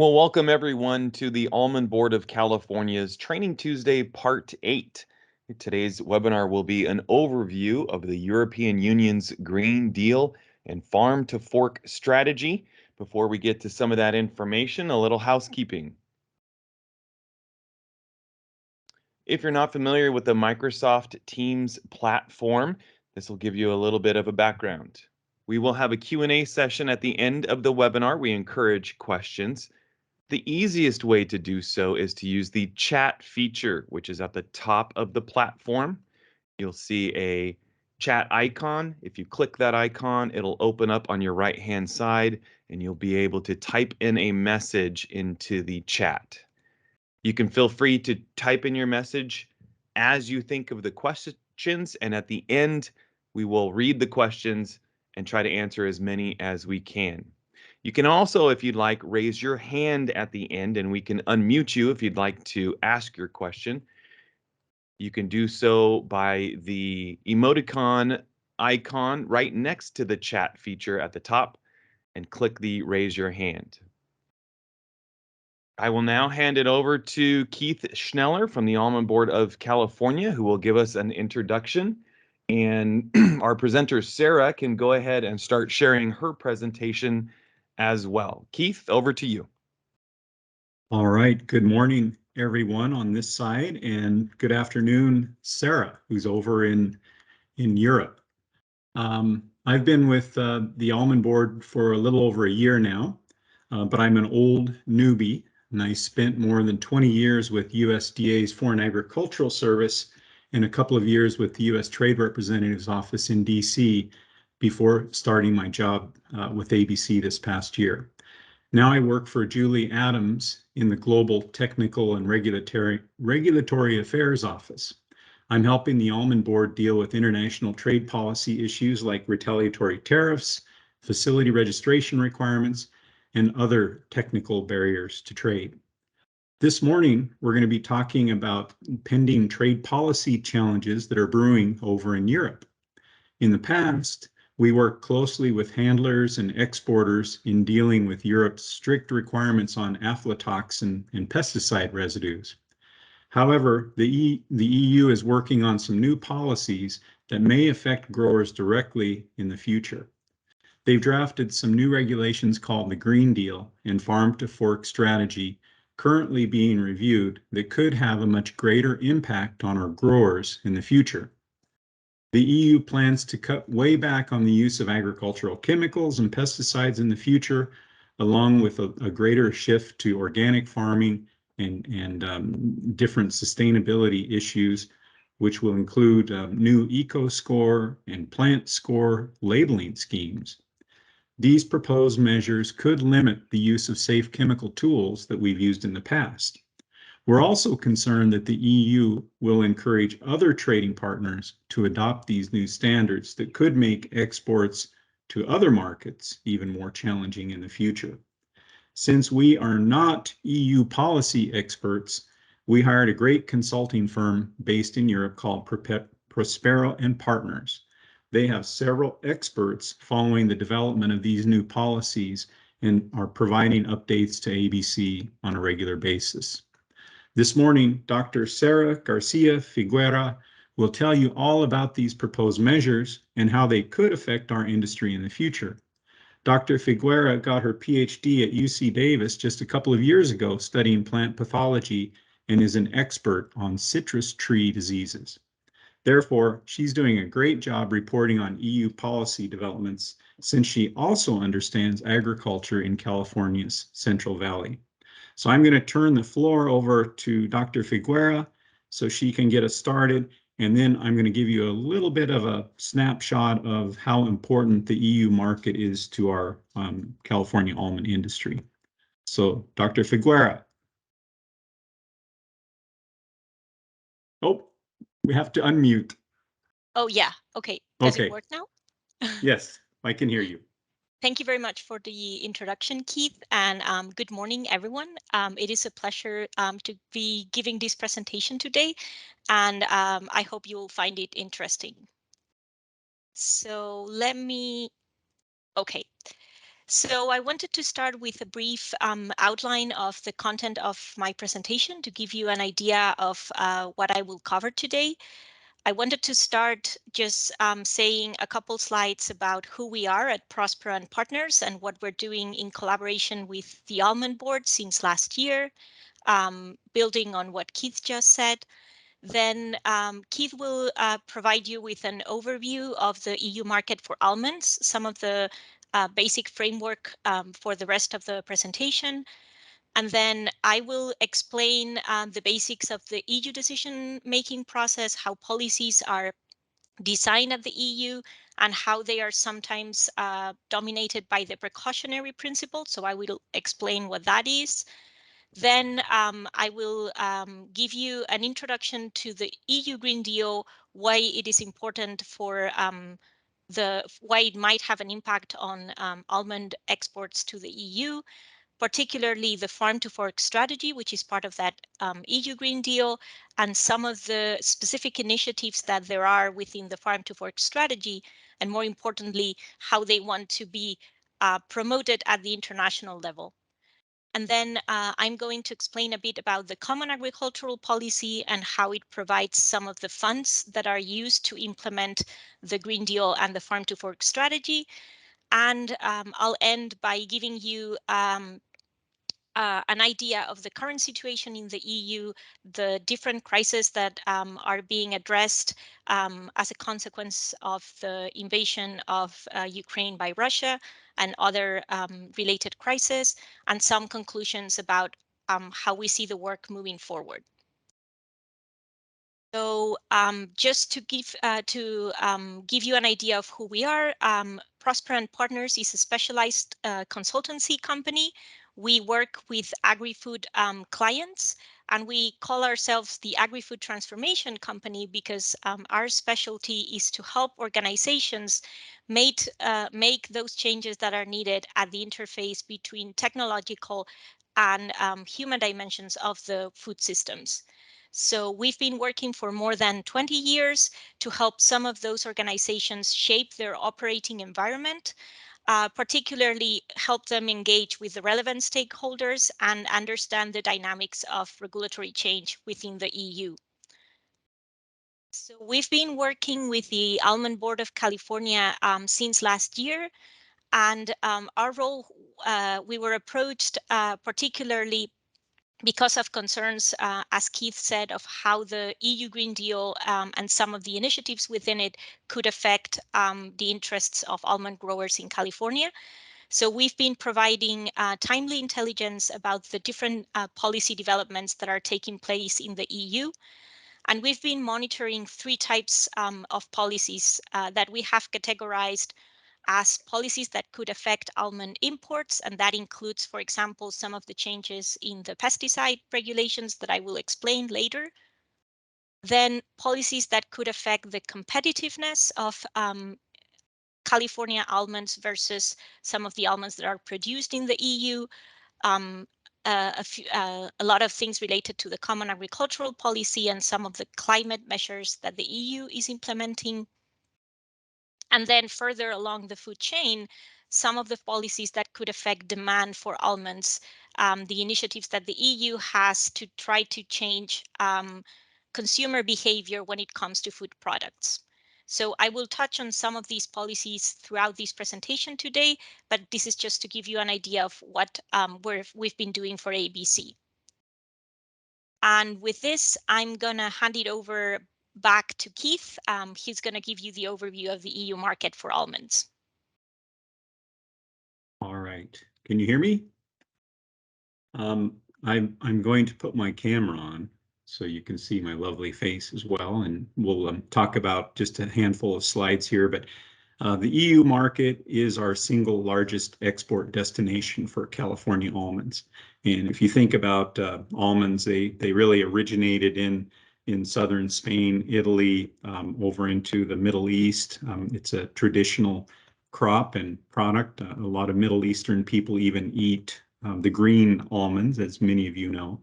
Well, welcome everyone to the Almond Board of California's Training Tuesday Part 8. Today's webinar will be an overview of the European Union's Green Deal and Farm to Fork strategy. Before we get to some of that information, a little housekeeping. If you're not familiar with the Microsoft Teams platform, this will give you a little bit of a background. We will have a Q&A session at the end of the webinar. We encourage questions. The easiest way to do so is to use the chat feature, which is at the top of the platform. You'll see a chat icon. If you click that icon, it'll open up on your right-hand side, and you'll be able to type in a message into the chat. You can feel free to type in your message as you think of the questions, and at the end, we will read the questions and try to answer as many as we can. You can also, if you'd like, raise your hand at the end and we can unmute you if you'd like to ask your question. You can do so by the emoticon icon right next to the chat feature at the top and click the raise your hand. I will now hand it over to Keith Schneller from the Almond Board of California, who will give us an introduction. And our presenter, Sarah, can go ahead and start sharing her presentation as well. Keith, over to you. All right. Good morning, everyone on this side, and good afternoon, Sarah, who's over in Europe. I've been with the Almond Board for a little over a year now, but I'm an old newbie, and I spent more than 20 years with USDA's Foreign Agricultural Service and a couple of years with the U.S. Trade Representative's Office in D.C. before starting my job with ABC this past year. Now I work for Julie Adams in the Global Technical and Regulatory Affairs Office. I'm helping the Almond Board deal with international trade policy issues like retaliatory tariffs, facility registration requirements, and other technical barriers to trade. This morning, we're going to be talking about pending trade policy challenges that are brewing over in Europe. In the past, we worked closely with handlers and exporters in dealing with Europe's strict requirements on aflatoxin and pesticide residues. However, the EU is working on some new policies that may affect growers directly in the future. They've drafted some new regulations called the Green Deal and Farm to Fork strategy currently being reviewed that could have a much greater impact on our growers in the future. The EU plans to cut way back on the use of agricultural chemicals and pesticides in the future, along with a greater shift to organic farming and different sustainability issues, which will include new eco-score and plant score labeling schemes. These proposed measures could limit the use of safe chemical tools that we've used in the past. We're also concerned that the EU will encourage other trading partners to adopt these new standards that could make exports to other markets even more challenging in the future. Since we are not EU policy experts, we hired a great consulting firm based in Europe called Prospero Partners. They have several experts following the development of these new policies and are providing updates to ABC on a regular basis. This morning, Dr. Sarah Garcia Figuera will tell you all about these proposed measures and how they could affect our industry in the future. Dr. Figuera got her PhD at UC Davis just a couple of years ago studying plant pathology and is an expert on citrus tree diseases. Therefore, she's doing a great job reporting on EU policy developments since she also understands agriculture in California's Central Valley. So I'm going to turn the floor over to Dr. Figuera so she can get us started, and then I'm going to give you a little bit of a snapshot of how important the EU market is to our California almond industry. So, Dr. Figuera. Oh, we have to unmute. Oh, yeah. Okay. Does it work now? Yes, I can hear you. Thank you very much for the introduction, Keith, and good morning, everyone. It is a pleasure to be giving this presentation today, and I hope you'll find it interesting. So So I wanted to start with a brief outline of the content of my presentation to give you an idea of what I will cover today. I wanted to start just saying a couple slides about who we are at Prospero Partners and what we're doing in collaboration with the Almond Board since last year, building on what Keith just said. Then Keith will provide you with an overview of the EU market for almonds, some of the basic framework for the rest of the presentation. And then I will explain the basics of the EU decision-making process, how policies are designed at the EU, and how they are sometimes dominated by the precautionary principle. So I will explain what that is. Then I will give you an introduction to the EU Green Deal, why it is important for why it might have an impact on almond exports to the EU, particularly the farm to fork strategy, which is part of that EU Green Deal, and some of the specific initiatives that there are within the farm to fork strategy, and more importantly, how they want to be promoted at the international level. And then I'm going to explain a bit about the Common Agricultural Policy and how it provides some of the funds that are used to implement the Green Deal and the Farm to Fork strategy. And I'll end by giving you an idea of the current situation in the EU, the different crises that are being addressed as a consequence of the invasion of Ukraine by Russia and other related crises, and some conclusions about how we see the work moving forward. So just to give you an idea of who we are, Prospero Partners is a specialized consultancy company. We work with agri-food clients, and we call ourselves the Agri-Food Transformation Company because our specialty is to help organizations make those changes that are needed at the interface between technological and human dimensions of the food systems. So we've been working for more than 20 years to help some of those organizations shape their operating environment, particularly help them engage with the relevant stakeholders and understand the dynamics of regulatory change within the EU. So we've been working with the Almond Board of California since last year. And our role, we were approached particularly because of concerns, as Keith said, of how the EU Green Deal and some of the initiatives within it could affect the interests of almond growers in California. So we've been providing timely intelligence about the different policy developments that are taking place in the EU. And we've been monitoring three types of policies that we have categorized as policies that could affect almond imports, and that includes, for example, some of the changes in the pesticide regulations that I will explain later. Then policies that could affect the competitiveness of California almonds versus some of the almonds that are produced in the EU. A lot of things related to the Common Agricultural Policy and some of the climate measures that the EU is implementing. And then further along the food chain, some of the policies that could affect demand for almonds, the initiatives that the EU has to try to change consumer behavior when it comes to food products. So I will touch on some of these policies throughout this presentation today, but this is just to give you an idea of what we've been doing for ABC. And with this, I'm going to hand it over back to Keith. He's going to give you the overview of the EU market for almonds. All right. Can you hear me? I'm going to put my camera on so you can see my lovely face as well, and we'll talk about just a handful of slides here. But the EU market is our single largest export destination for California almonds. And if you think about almonds, they really originated in southern Spain, Italy, over into the Middle East. It's a traditional crop and product. A lot of Middle Eastern people even eat the green almonds, as many of you know.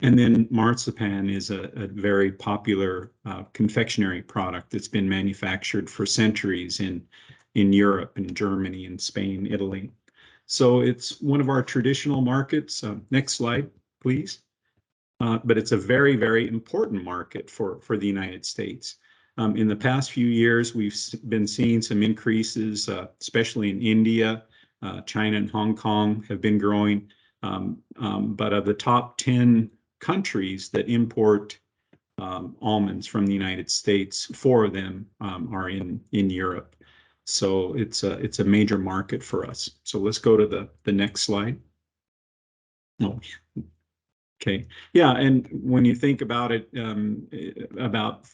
And then marzipan is a very popular confectionery product that's been manufactured for centuries in in Europe, in Germany, in Spain, Italy. So it's one of our traditional markets. Next slide, please. But it's a very, very important market for the United States. In the past few years, we've been seeing some increases, especially in India. China and Hong Kong have been growing. But of the top 10 countries that import almonds from the United States, 4 of them are in Europe. So it's a major market for us. So let's go to the next slide. Oh, okay. Yeah, and when you think about it, about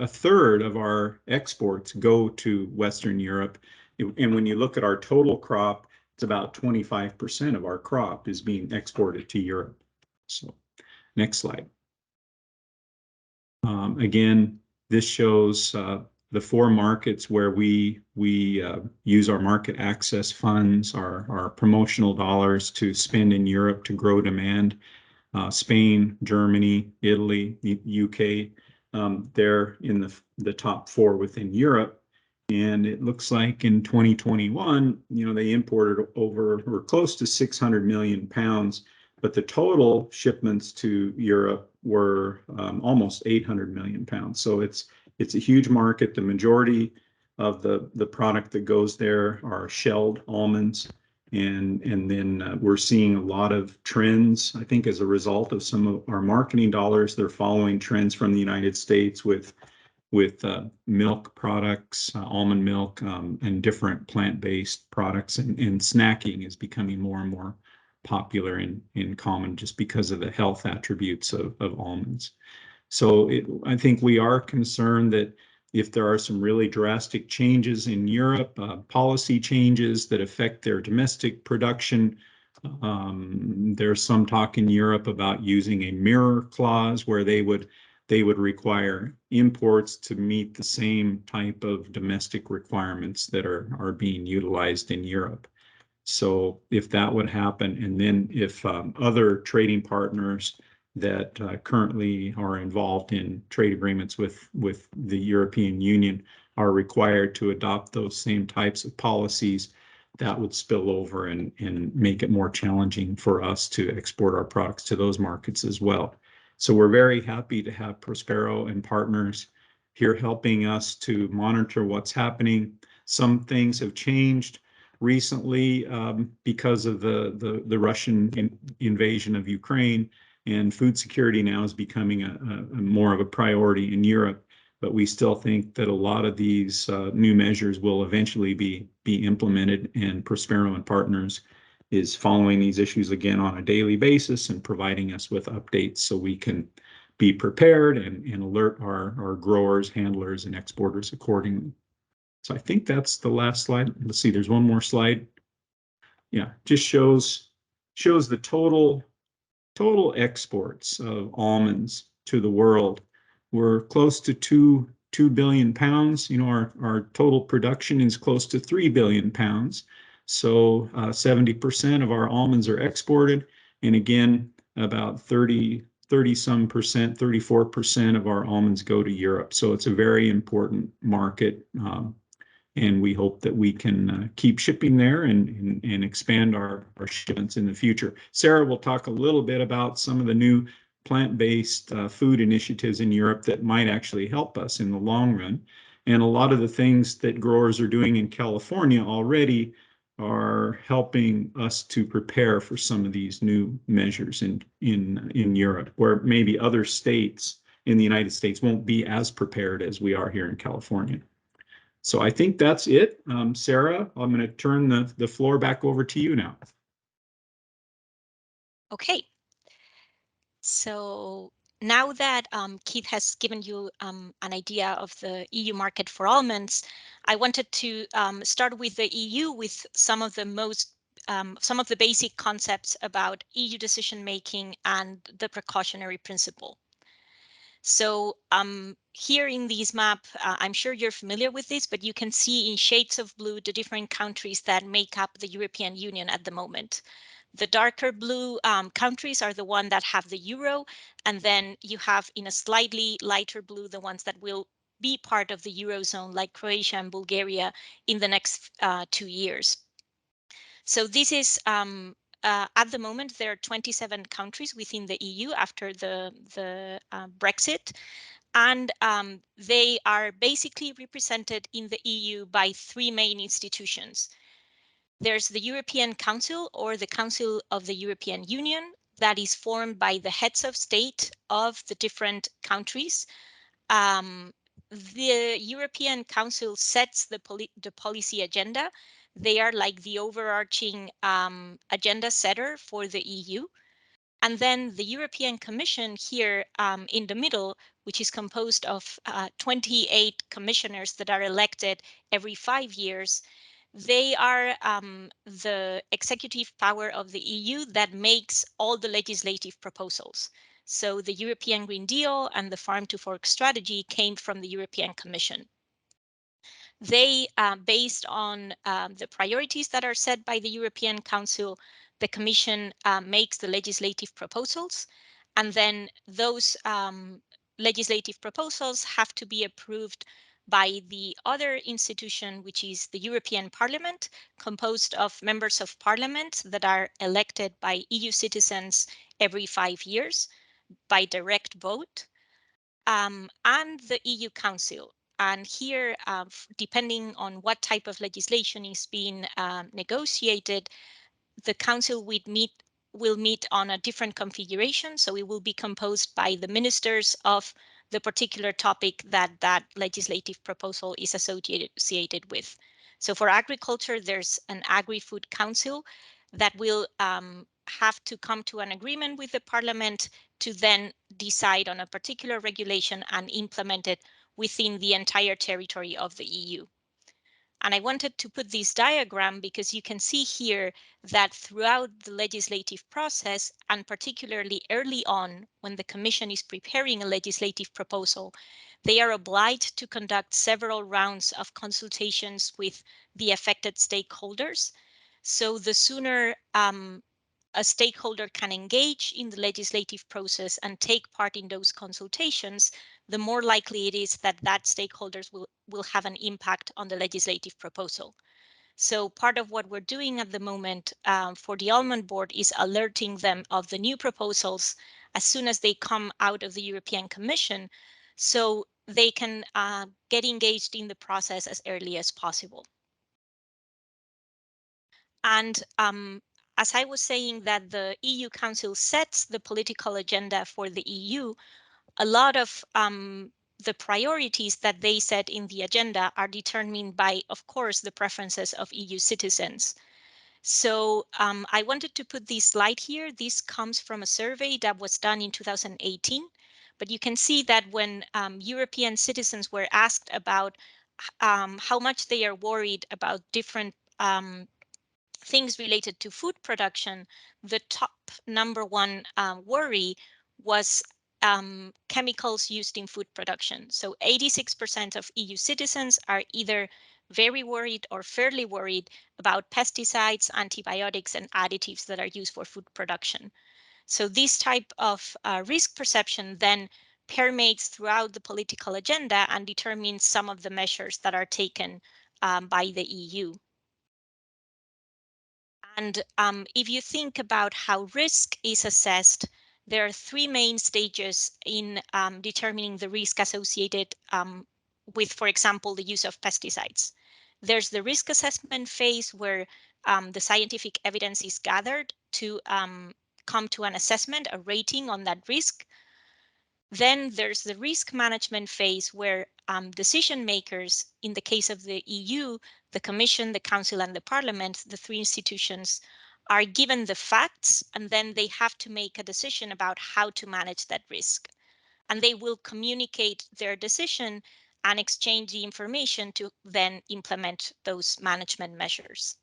a third of our exports go to Western Europe. And when you look at our total crop, it's about 25% of our crop is being exported to Europe. So next slide. Again, this shows the 4 markets where we use our market access funds, our promotional dollars to spend in Europe to grow demand. Spain, Germany, Italy, UK, they're in the top 4 within Europe. And it looks like in 2021, they imported over or close to 600 million pounds, but the total shipments to Europe were almost 800 million pounds. So it's a huge market. The majority of the product that goes there are shelled almonds. And then we're seeing a lot of trends, I think, as a result of some of our marketing dollars. They're following trends from the United States with milk products, almond milk, and different plant-based products. And snacking is becoming more and more popular in common just because of the health attributes of almonds. So I think we are concerned that if there are some really drastic changes in Europe, policy changes that affect their domestic production, there's some talk in Europe about using a mirror clause where they would require imports to meet the same type of domestic requirements that are being utilized in Europe. So if that would happen, and then if other trading partners that currently are involved in trade agreements with the European Union are required to adopt those same types of policies, that would spill over and make it more challenging for us to export our products to those markets as well. So we're very happy to have Prospero and partners here helping us to monitor what's happening. Some things have changed recently because of the Russian invasion of Ukraine, and food security now is becoming a more of a priority in Europe. But we still think that a lot of these new measures will eventually be implemented, and Prospero and Partners is following these issues again on a daily basis and providing us with updates so we can be prepared and alert our growers, handlers, and exporters accordingly. So I think that's the last slide. Let's see, there's one more slide. Yeah, just shows the total exports of almonds to the world. We're close to 2 billion pounds. Our total production is close to 3 billion pounds. So 70% of our almonds are exported. And again, about 34% of our almonds go to Europe. So it's a very important market. And we hope that we can keep shipping there and expand our shipments in the future. Sarah will talk a little bit about some of the new plant-based food initiatives in Europe that might actually help us in the long run. And a lot of the things that growers are doing in California already are helping us to prepare for some of these new measures in Europe, where maybe other states in the United States won't be as prepared as we are here in California. So I think that's it. Sarah, I'm going to turn the floor back over to you now. Okay. So now that Keith has given you an idea of the EU market for almonds, I wanted to start with the EU with some of the basic concepts about EU decision making and the precautionary principle. So here in this map, I'm sure you're familiar with this, but you can see in shades of blue the different countries that make up the European Union at the moment. The darker blue countries are the ones that have the euro, and then you have in a slightly lighter blue the ones that will be part of the Eurozone like Croatia and Bulgaria in the next 2 years. So this is at the moment, there are 27 countries within the EU after the Brexit, and they are basically represented in the EU by three main institutions. There's the European Council, or the Council of the European Union, that is formed by the heads of state of the different countries. The European Council sets the policy agenda. They are like the overarching agenda setter for the EU. And then the European Commission here in the middle, which is composed of 28 commissioners that are elected every 5 years, they are the executive power of the EU that makes all the legislative proposals. So the European Green Deal and the Farm to Fork strategy came from the European Commission. They, based on the priorities that are set by the European Council, the Commission makes the legislative proposals, and then those legislative proposals have to be approved by the other institution, which is the European Parliament, composed of members of parliament that are elected by EU citizens every 5 years by direct vote, and the EU Council. And here, depending on what type of legislation is being negotiated, the Council will meet on a different configuration. So it will be composed by the ministers of the particular topic that that legislative proposal is associated with. So for agriculture, there's an Agri-Food Council that will have to come to an agreement with the Parliament to then decide on a particular regulation and implement it within the entire territory of the EU. And I wanted to put this diagram because you can see here that throughout the legislative process, and particularly early on when the Commission is preparing a legislative proposal, they are obliged to conduct several rounds of consultations with the affected stakeholders. So the sooner a stakeholder can engage in the legislative process and take part in those consultations, the more likely it is that that stakeholders will have an impact on the legislative proposal. So part of what we're doing at the moment for the Almond Board is alerting them of the new proposals as soon as they come out of the European Commission, so they can get engaged in the process as early as possible. And as I was saying that the EU Council sets the political agenda for the EU, a lot of the priorities that they set in the agenda are determined by, of course, the preferences of EU citizens. So I wanted to put this slide here. This comes from a survey that was done in 2018. But you can see that when European citizens were asked about how much they are worried about different things related to food production, the top number one worry was chemicals used in food production. So 86% of EU citizens are either very worried or fairly worried about pesticides, antibiotics, and additives that are used for food production. So this type of risk perception then permeates throughout the political agenda and determines some of the measures that are taken by the EU. And if you think about how risk is assessed, there are three main stages in determining the risk associated with, for example, the use of pesticides. There's the risk assessment phase where the scientific evidence is gathered to come to an assessment, a rating on that risk. Then there's the risk management phase where decision makers, in the case of the EU, the Commission, the Council, and the Parliament, the three institutions, are given the facts, and then they have to make a decision about how to manage that risk. And they will communicate their decision and exchange the information to then implement those management measures.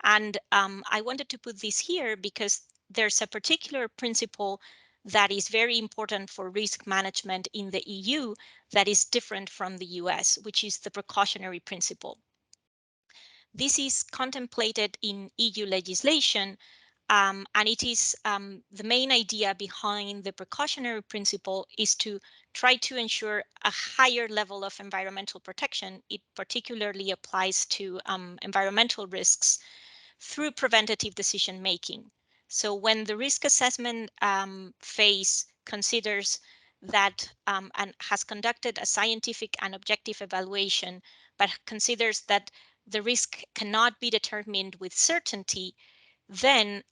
And I wanted to put this here because there's a particular principle that is very important for risk management in the EU that is different from the US, which is the precautionary principle. This is contemplated in EU legislation And it is the main idea behind the precautionary principle is to try to ensure a higher level of environmental protection. It particularly applies to environmental risks through preventative decision making. So when the risk assessment phase considers that and has conducted a scientific and objective evaluation, but considers that the risk cannot be determined with certainty, then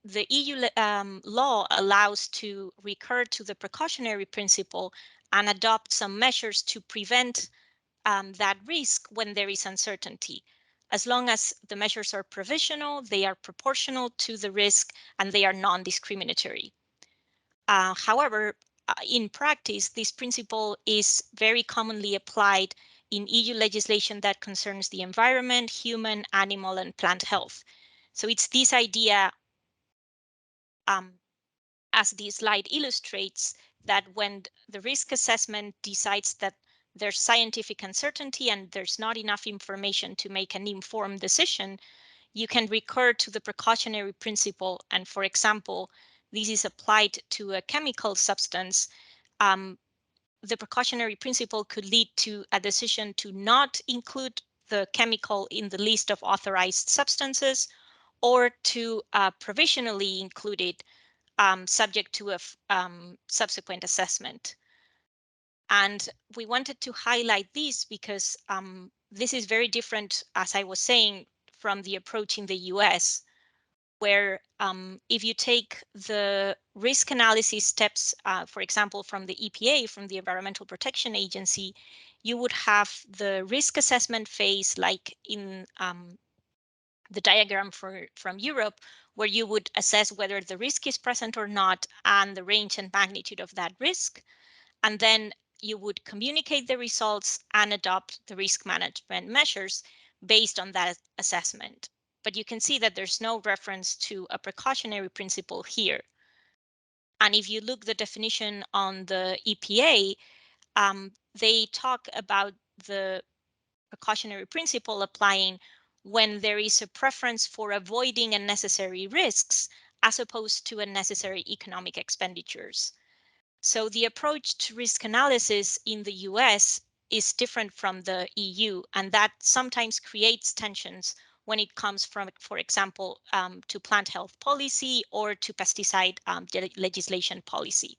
the EU law allows to recur to the precautionary principle and adopt some measures to prevent that risk when there is uncertainty. As long as the measures are provisional, they are proportional to the risk, and they are non-discriminatory. However, in practice, this principle is very commonly applied in EU legislation that concerns the environment, human, animal, and plant health. So it's this idea, as this slide illustrates, that when the risk assessment decides that there's scientific uncertainty and there's not enough information to make an informed decision, you can recur to the precautionary principle. And for example, this is applied to a chemical substance. The precautionary principle could lead to a decision to not include the chemical in the list of authorized substances, or to provisionally include it subject to a subsequent assessment. And we wanted to highlight this because this is very different, as I was saying, from the approach in the US, where if you take the risk analysis steps, for example, from the EPA, from the Environmental Protection Agency, you would have the risk assessment phase like in the diagram from Europe, where you would assess whether the risk is present or not and the range and magnitude of that risk. And then you would communicate the results and adopt the risk management measures based on that assessment. But you can see that there's no reference to a precautionary principle here. And if you look the definition on the EPA, they talk about the precautionary principle applying when there is a preference for avoiding unnecessary risks as opposed to unnecessary economic expenditures. So the approach to risk analysis in the US is different from the EU, and that sometimes creates tensions when it comes from, for example, to plant health policy or to pesticide legislation policy.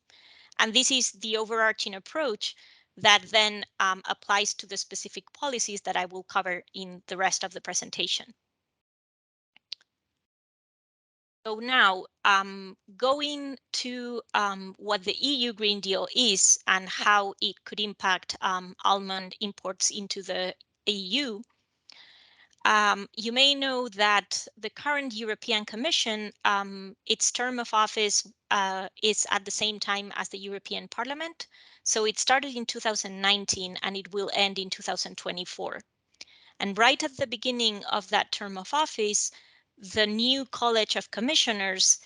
And this is the overarching approach that then applies to the specific policies that I will cover in the rest of the presentation. So now, going to what the EU Green Deal is and how it could impact almond imports into the EU. You may know that the current European Commission, its term of office is at the same time as the European Parliament. So it started in 2019 and it will end in 2024. And right at the beginning of that term of office, the new College of Commissioners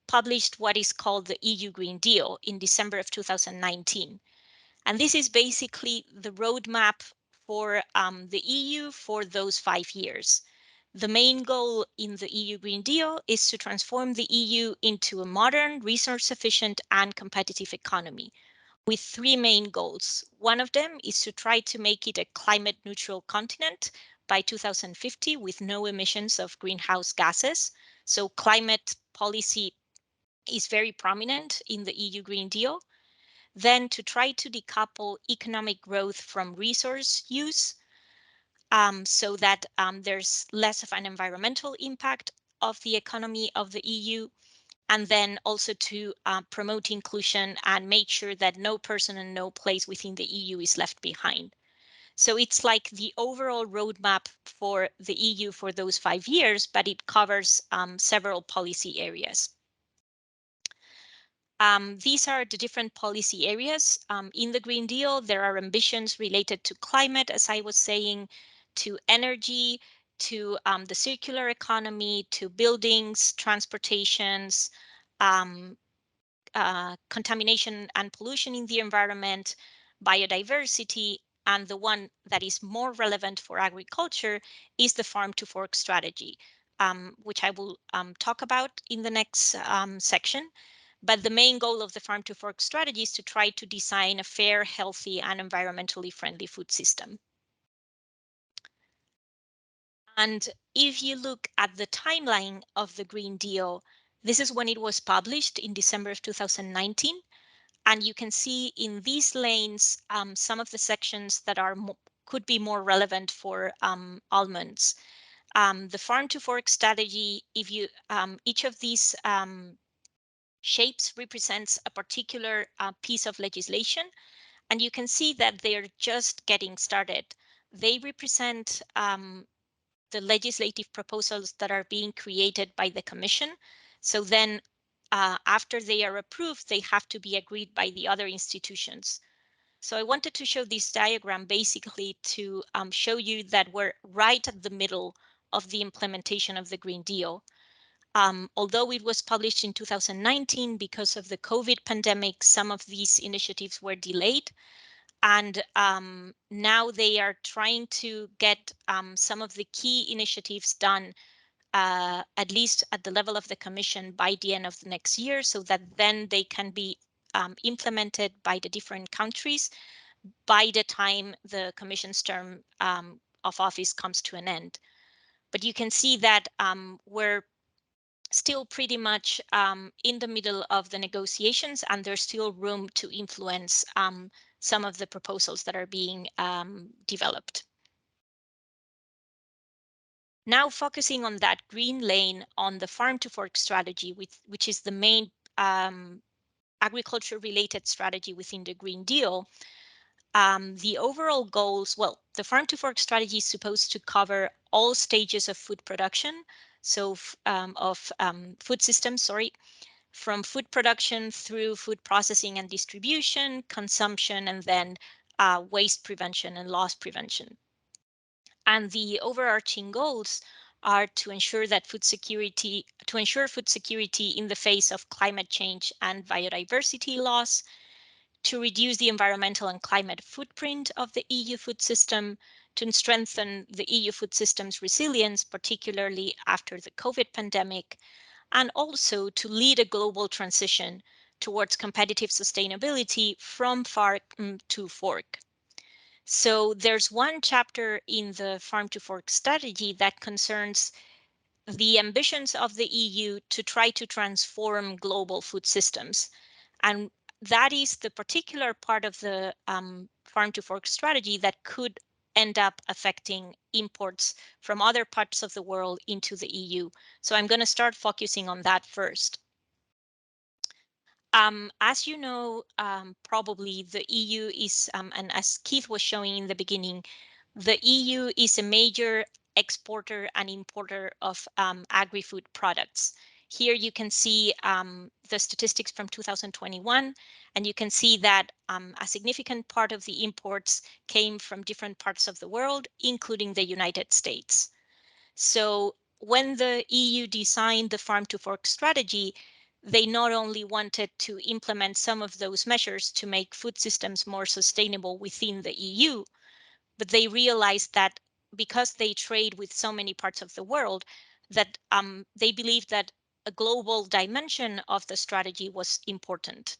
published what is called the EU Green Deal in December of 2019. And this is basically the roadmap for the EU for those 5 years. The main goal in the EU Green Deal is to transform the EU into a modern, resource-efficient, and competitive economy with 3 main goals. One of them is to try to make it a climate-neutral continent by 2050 with no emissions of greenhouse gases. So climate policy is very prominent in the EU Green Deal. Then to try to decouple economic growth from resource use, so that there's less of an environmental impact of the economy of the EU, and then also to promote inclusion and make sure that no person and no place within the EU is left behind. So it's like the overall roadmap for the EU for those 5 years, but it covers several policy areas. These are the different policy areas. In the Green Deal, there are ambitions related to climate, as I was saying, to energy, to the circular economy, to buildings, transportations, contamination and pollution in the environment, biodiversity, and the one that is more relevant for agriculture is the farm to fork strategy. which I will talk about in the next section. But the main goal of the farm to fork strategy is to try to design a fair, healthy, and environmentally friendly food system. And if you look at the timeline of the Green Deal, this is when it was published in December of 2019. And you can see in these lanes some of the sections that are could be more relevant for almonds. The farm to fork strategy, if you each of these shapes represents a particular piece of legislation, and you can see that they're just getting started. They represent the legislative proposals that are being created by the Commission. So then after they are approved, they have to be agreed by the other institutions. So I wanted to show this diagram basically to show you that we're right at the middle of the implementation of the Green Deal. Although it was published in 2019, because of the COVID pandemic, some of these initiatives were delayed. And now they are trying to get some of the key initiatives done, at least at the level of the Commission, by the end of the next year, so that then they can be implemented by the different countries by the time the Commission's term of office comes to an end. But you can see that we're still pretty much in the middle of the negotiations, and there's still room to influence some of the proposals that are being developed. Now focusing on that green lane on the farm to fork strategy, which is the main agriculture related strategy within the Green Deal. The overall goals, well, the farm to fork strategy is supposed to cover all stages of food production, so food systems, sorry, from food production through food processing and distribution, consumption, and then waste prevention and loss prevention. And the overarching goals are to ensure food security in the face of climate change and biodiversity loss, to reduce the environmental and climate footprint of the EU food system, to strengthen the EU food system's resilience, particularly after the COVID pandemic, and also to lead a global transition towards competitive sustainability from farm to fork. So there's one chapter in the farm to fork strategy that concerns the ambitions of the EU to try to transform global food systems. And that is the particular part of the farm to fork strategy that could end up affecting imports from other parts of the world into the EU. So I'm going to start focusing on that first. As you know, probably the EU is, and as Keith was showing in the beginning, the EU is a major exporter and importer of agri-food products. Here you can see the statistics from 2021, and you can see that a significant part of the imports came from different parts of the world, including the United States. So when the EU designed the farm to fork strategy, they not only wanted to implement some of those measures to make food systems more sustainable within the EU, but they realized that because they trade with so many parts of the world, that they believed that a global dimension of the strategy was important.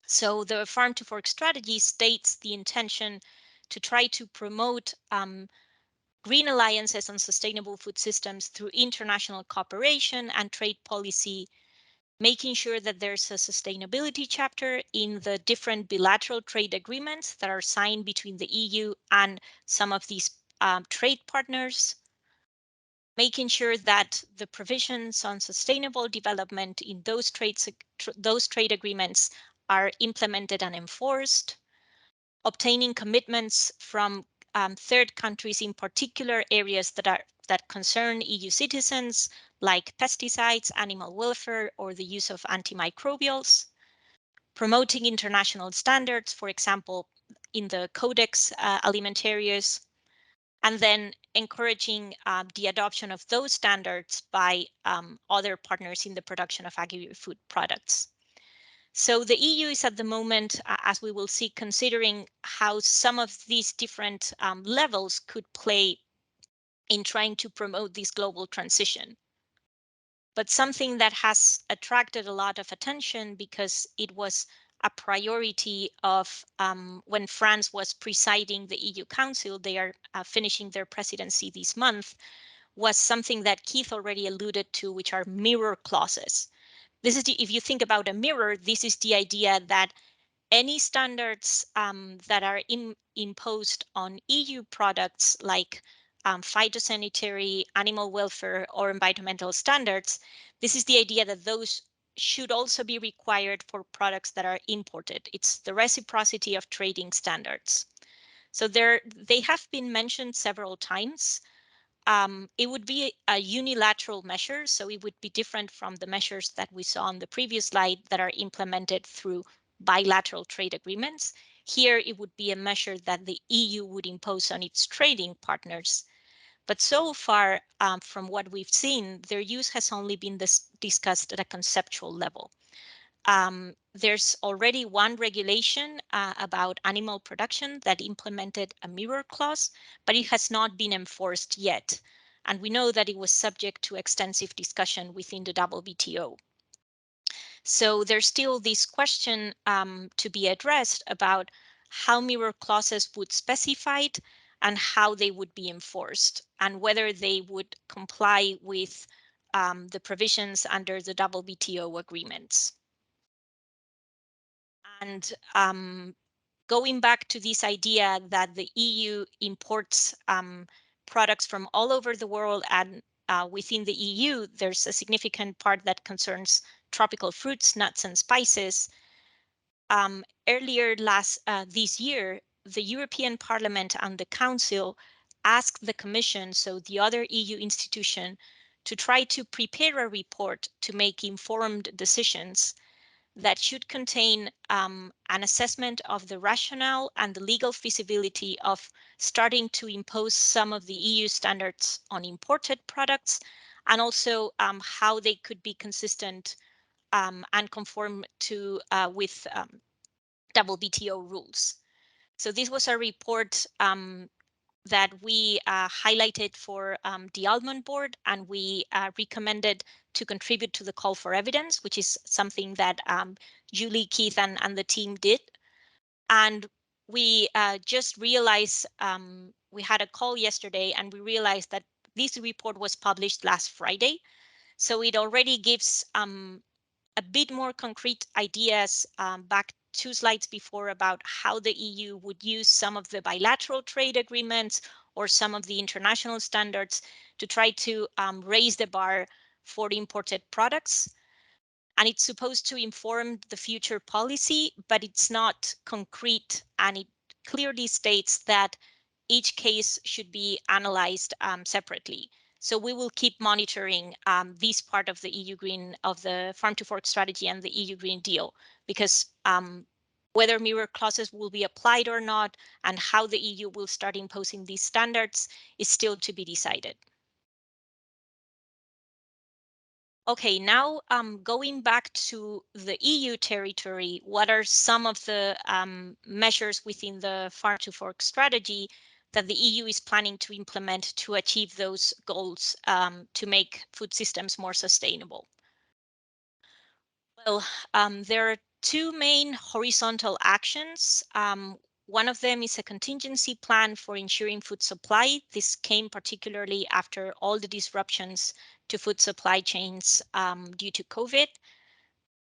So the farm to fork strategy states the intention to try to promote green alliances on sustainable food systems through international cooperation and trade policy, making sure that there's a sustainability chapter in the different bilateral trade agreements that are signed between the EU and some of these trade partners, making sure that the provisions on sustainable development in those trade agreements are implemented and enforced, obtaining commitments from third countries, in particular areas that concern EU citizens, like pesticides, animal welfare, or the use of antimicrobials, promoting international standards, for example, in the Codex Alimentarius, and then encouraging the adoption of those standards by other partners in the production of agri-food products. So the EU is at the moment, as we will see, considering how some of these different levels could play in trying to promote this global transition. But something that has attracted a lot of attention because it was a priority of when France was presiding the EU Council, they are finishing their presidency this month, was something that Keith already alluded to, which are mirror clauses. This is if you think about a mirror, this is the idea that any standards that are imposed on EU products like phytosanitary, animal welfare, or environmental standards, this is the idea that those should also be required for products that are imported. It's the reciprocity of trading standards. So they have been mentioned several times. It would be a unilateral measure, so it would be different from the measures that we saw on the previous slide that are implemented through bilateral trade agreements. Here, it would be a measure that the EU would impose on its trading partners. But so far, from what we've seen, their use has only been discussed at a conceptual level. There's already one regulation about animal production that implemented a mirror clause, but it has not been enforced yet. And we know that it was subject to extensive discussion within the WTO. So there's still this question to be addressed about how mirror clauses would specify it and how they would be enforced, and whether they would comply with the provisions under the WTO agreements. And going back to this idea that the EU imports products from all over the world, and within the EU, there's a significant part that concerns tropical fruits, nuts, and spices. Earlier this year, the European Parliament and the Council asked the Commission, so the other EU institution, to try to prepare a report to make informed decisions that should contain an assessment of the rationale and the legal feasibility of starting to impose some of the EU standards on imported products, and also how they could be consistent and conform to with WTO rules. So this was a report that we highlighted for the Almond Board, and we recommended to contribute to the call for evidence, which is something that Julie, Keith, and the team did. And we just realized, we had a call yesterday, and we realized that this report was published last Friday. So it already gives a bit more concrete ideas back 2 slides before about how the EU would use some of the bilateral trade agreements or some of the international standards to try to raise the bar for imported products. And it's supposed to inform the future policy, but it's not concrete, and it clearly states that each case should be analyzed separately. So we will keep monitoring this part of the EU Green, of the Farm to Fork strategy and the EU Green Deal, because whether mirror clauses will be applied or not, and how the EU will start imposing these standards, is still to be decided. Okay, now going back to the EU territory, what are some of the measures within the Farm to Fork strategy that the EU is planning to implement to achieve those goals to make food systems more sustainable? Well, there are 2 main horizontal actions. One of them is a contingency plan for ensuring food supply. This came particularly after all the disruptions to food supply chains due to COVID.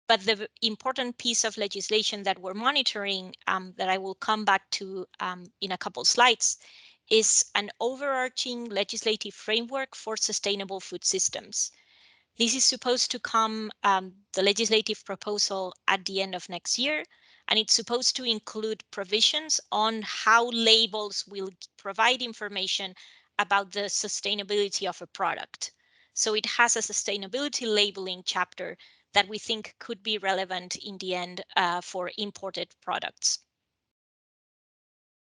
But the important piece of legislation that we're monitoring, that I will come back to in a couple slides, is an overarching legislative framework for sustainable food systems. This is supposed to come, the legislative proposal, at the end of next year, and it's supposed to include provisions on how labels will provide information about the sustainability of a product. So it has a sustainability labeling chapter that we think could be relevant in the end for imported products.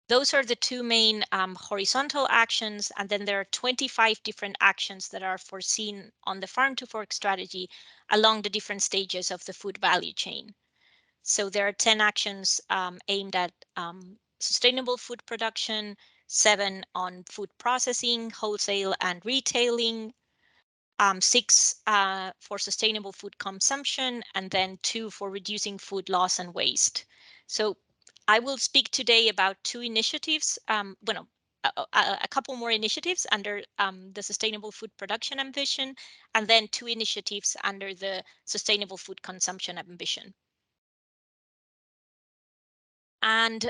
Those are the 2 main horizontal actions, and then there are 25 different actions that are foreseen on the Farm to Fork strategy along the different stages of the food value chain. So there are 10 actions aimed at sustainable food production, 7 on food processing, wholesale and retailing, 6 for sustainable food consumption, and then 2 for reducing food loss and waste. So I will speak today about 2 initiatives, a couple more initiatives under the sustainable food production ambition, and then 2 initiatives under the sustainable food consumption ambition. And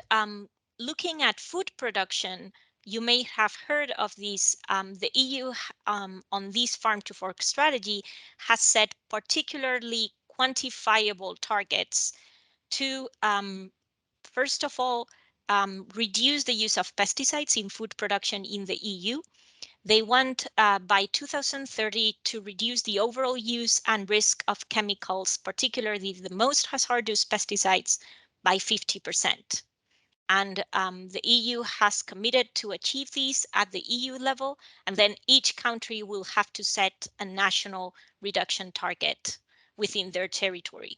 looking at food production, you may have heard of these. The EU on this farm to fork strategy has set particularly quantifiable targets to, first of all, reduce the use of pesticides in food production in the EU. They want by 2030 to reduce the overall use and risk of chemicals, particularly the most hazardous pesticides, by 50%. And the EU has committed to achieve these at the EU level, and then each country will have to set a national reduction target within their territory.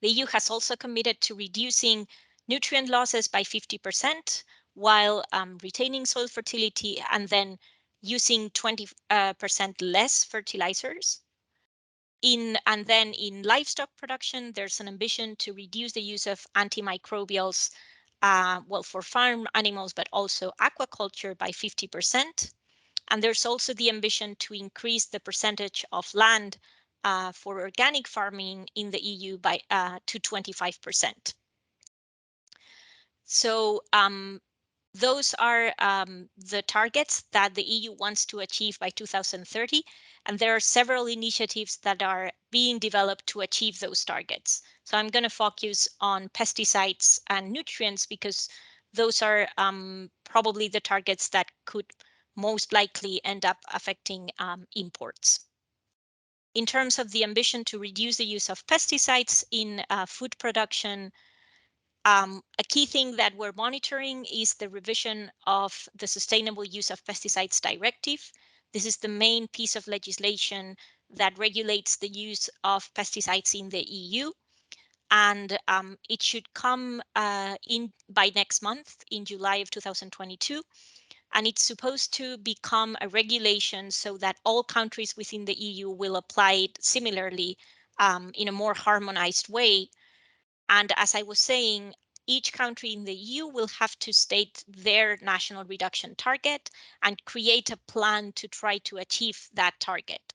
The EU has also committed to reducing nutrient losses by 50% while retaining soil fertility and then using 20% less fertilizers. And then in livestock production, there's an ambition to reduce the use of antimicrobials, for farm animals, but also aquaculture by 50%. And there's also the ambition to increase the percentage of land for organic farming in the EU by to 25%. So those are the targets that the EU wants to achieve by 2030, and there are several initiatives that are being developed to achieve those targets. So I'm going to focus on pesticides and nutrients because those are probably the targets that could most likely end up affecting imports. In terms of the ambition to reduce the use of pesticides in food production, a key thing that we're monitoring is the revision of the Sustainable Use of Pesticides Directive. This is the main piece of legislation that regulates the use of pesticides in the EU. And it should come in by next month, in July of 2022. And it's supposed to become a regulation so that all countries within the EU will apply it similarly in a more harmonized way. And as I was saying, each country in the EU will have to state their national reduction target and create a plan to try to achieve that target.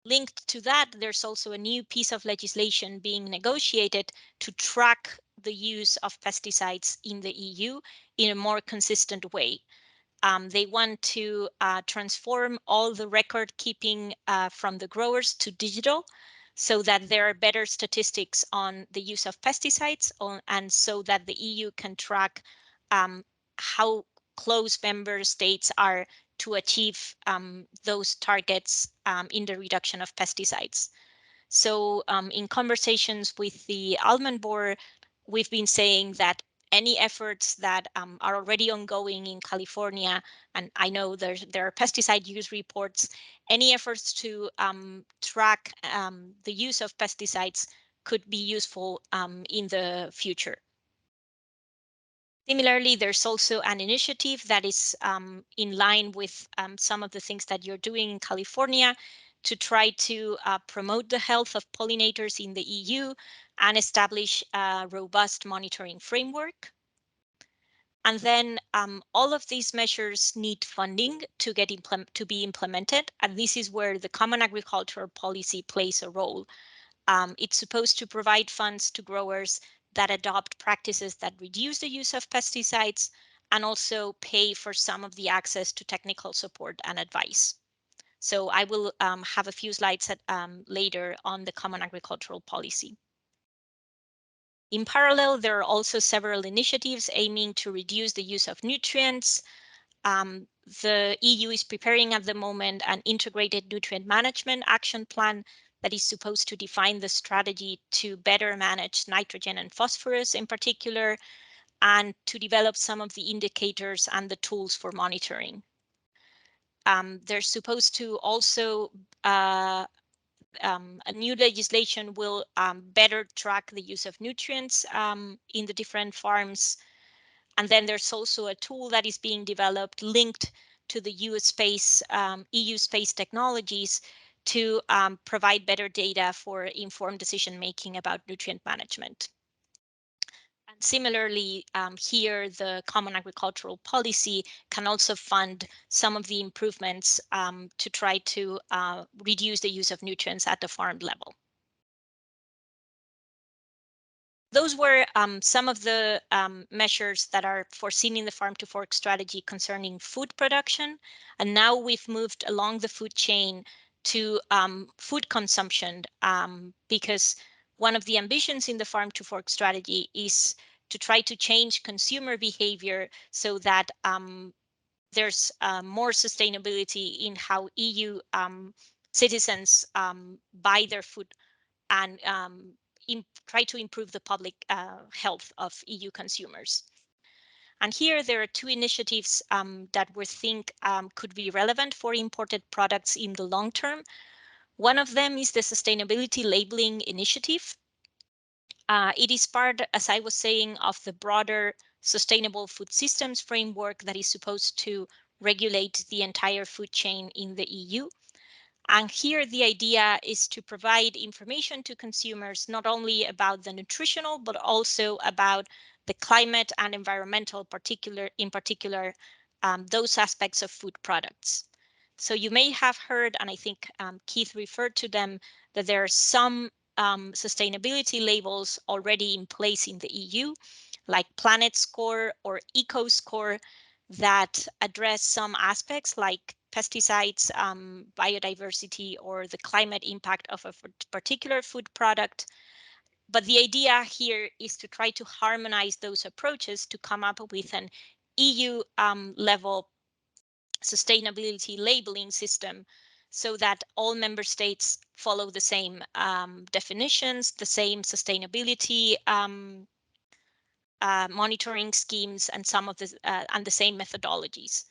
Linked to that, there's also a new piece of legislation being negotiated to track the use of pesticides in the EU in a more consistent way. They want to transform all the record keeping from the growers to digital so that there are better statistics on the use of pesticides and so that the EU can track how close member states are to achieve those targets in the reduction of pesticides. So in conversations with the Almond Board, we've been saying that any efforts that are already ongoing in California, and I know there are pesticide use reports, any efforts to track the use of pesticides could be useful in the future. Similarly, there's also an initiative that is in line with some of the things that you're doing in California to try to promote the health of pollinators in the EU and establish a robust monitoring framework. And then all of these measures need funding to be implemented. And this is where the Common Agricultural Policy plays a role. It's supposed to provide funds to growers that adopt practices that reduce the use of pesticides and also pay for some of the access to technical support and advice. So I will have a few slides later on the Common Agricultural Policy. In parallel, there are also several initiatives aiming to reduce the use of nutrients. The EU is preparing at the moment an integrated nutrient management action plan that is supposed to define the strategy to better manage nitrogen and phosphorus in particular, and to develop some of the indicators and the tools for monitoring. They're supposed to also a new legislation will better track the use of nutrients in the different farms. And then there's also a tool that is being developed linked to the EU space technologies to provide better data for informed decision making about nutrient management. And similarly, here, the Common Agricultural Policy can also fund some of the improvements to try to reduce the use of nutrients at the farm level. Those were some of the measures that are foreseen in the Farm to Fork strategy concerning food production. And now we've moved along the food chain to food consumption, because one of the ambitions in the Farm to Fork strategy is to try to change consumer behavior so that there's more sustainability in how EU citizens buy their food and try to improve the public health of EU consumers. And here there are two initiatives that we think could be relevant for imported products in the long term. One of them is the Sustainability Labeling Initiative. It is part, as I was saying, of the broader Sustainable Food Systems framework that is supposed to regulate the entire food chain in the EU. And here the idea is to provide information to consumers, not only about the nutritional, but also about the climate and environmental, in particular, those aspects of food products. So you may have heard, and I think Keith referred to them, that there are some sustainability labels already in place in the EU, like Planet Score or Eco Score, that address some aspects like pesticides, biodiversity, or the climate impact of a particular food product. But the idea here is to try to harmonize those approaches to come up with an EU level sustainability labeling system so that all member states follow the same definitions, the same sustainability monitoring schemes, and the same methodologies.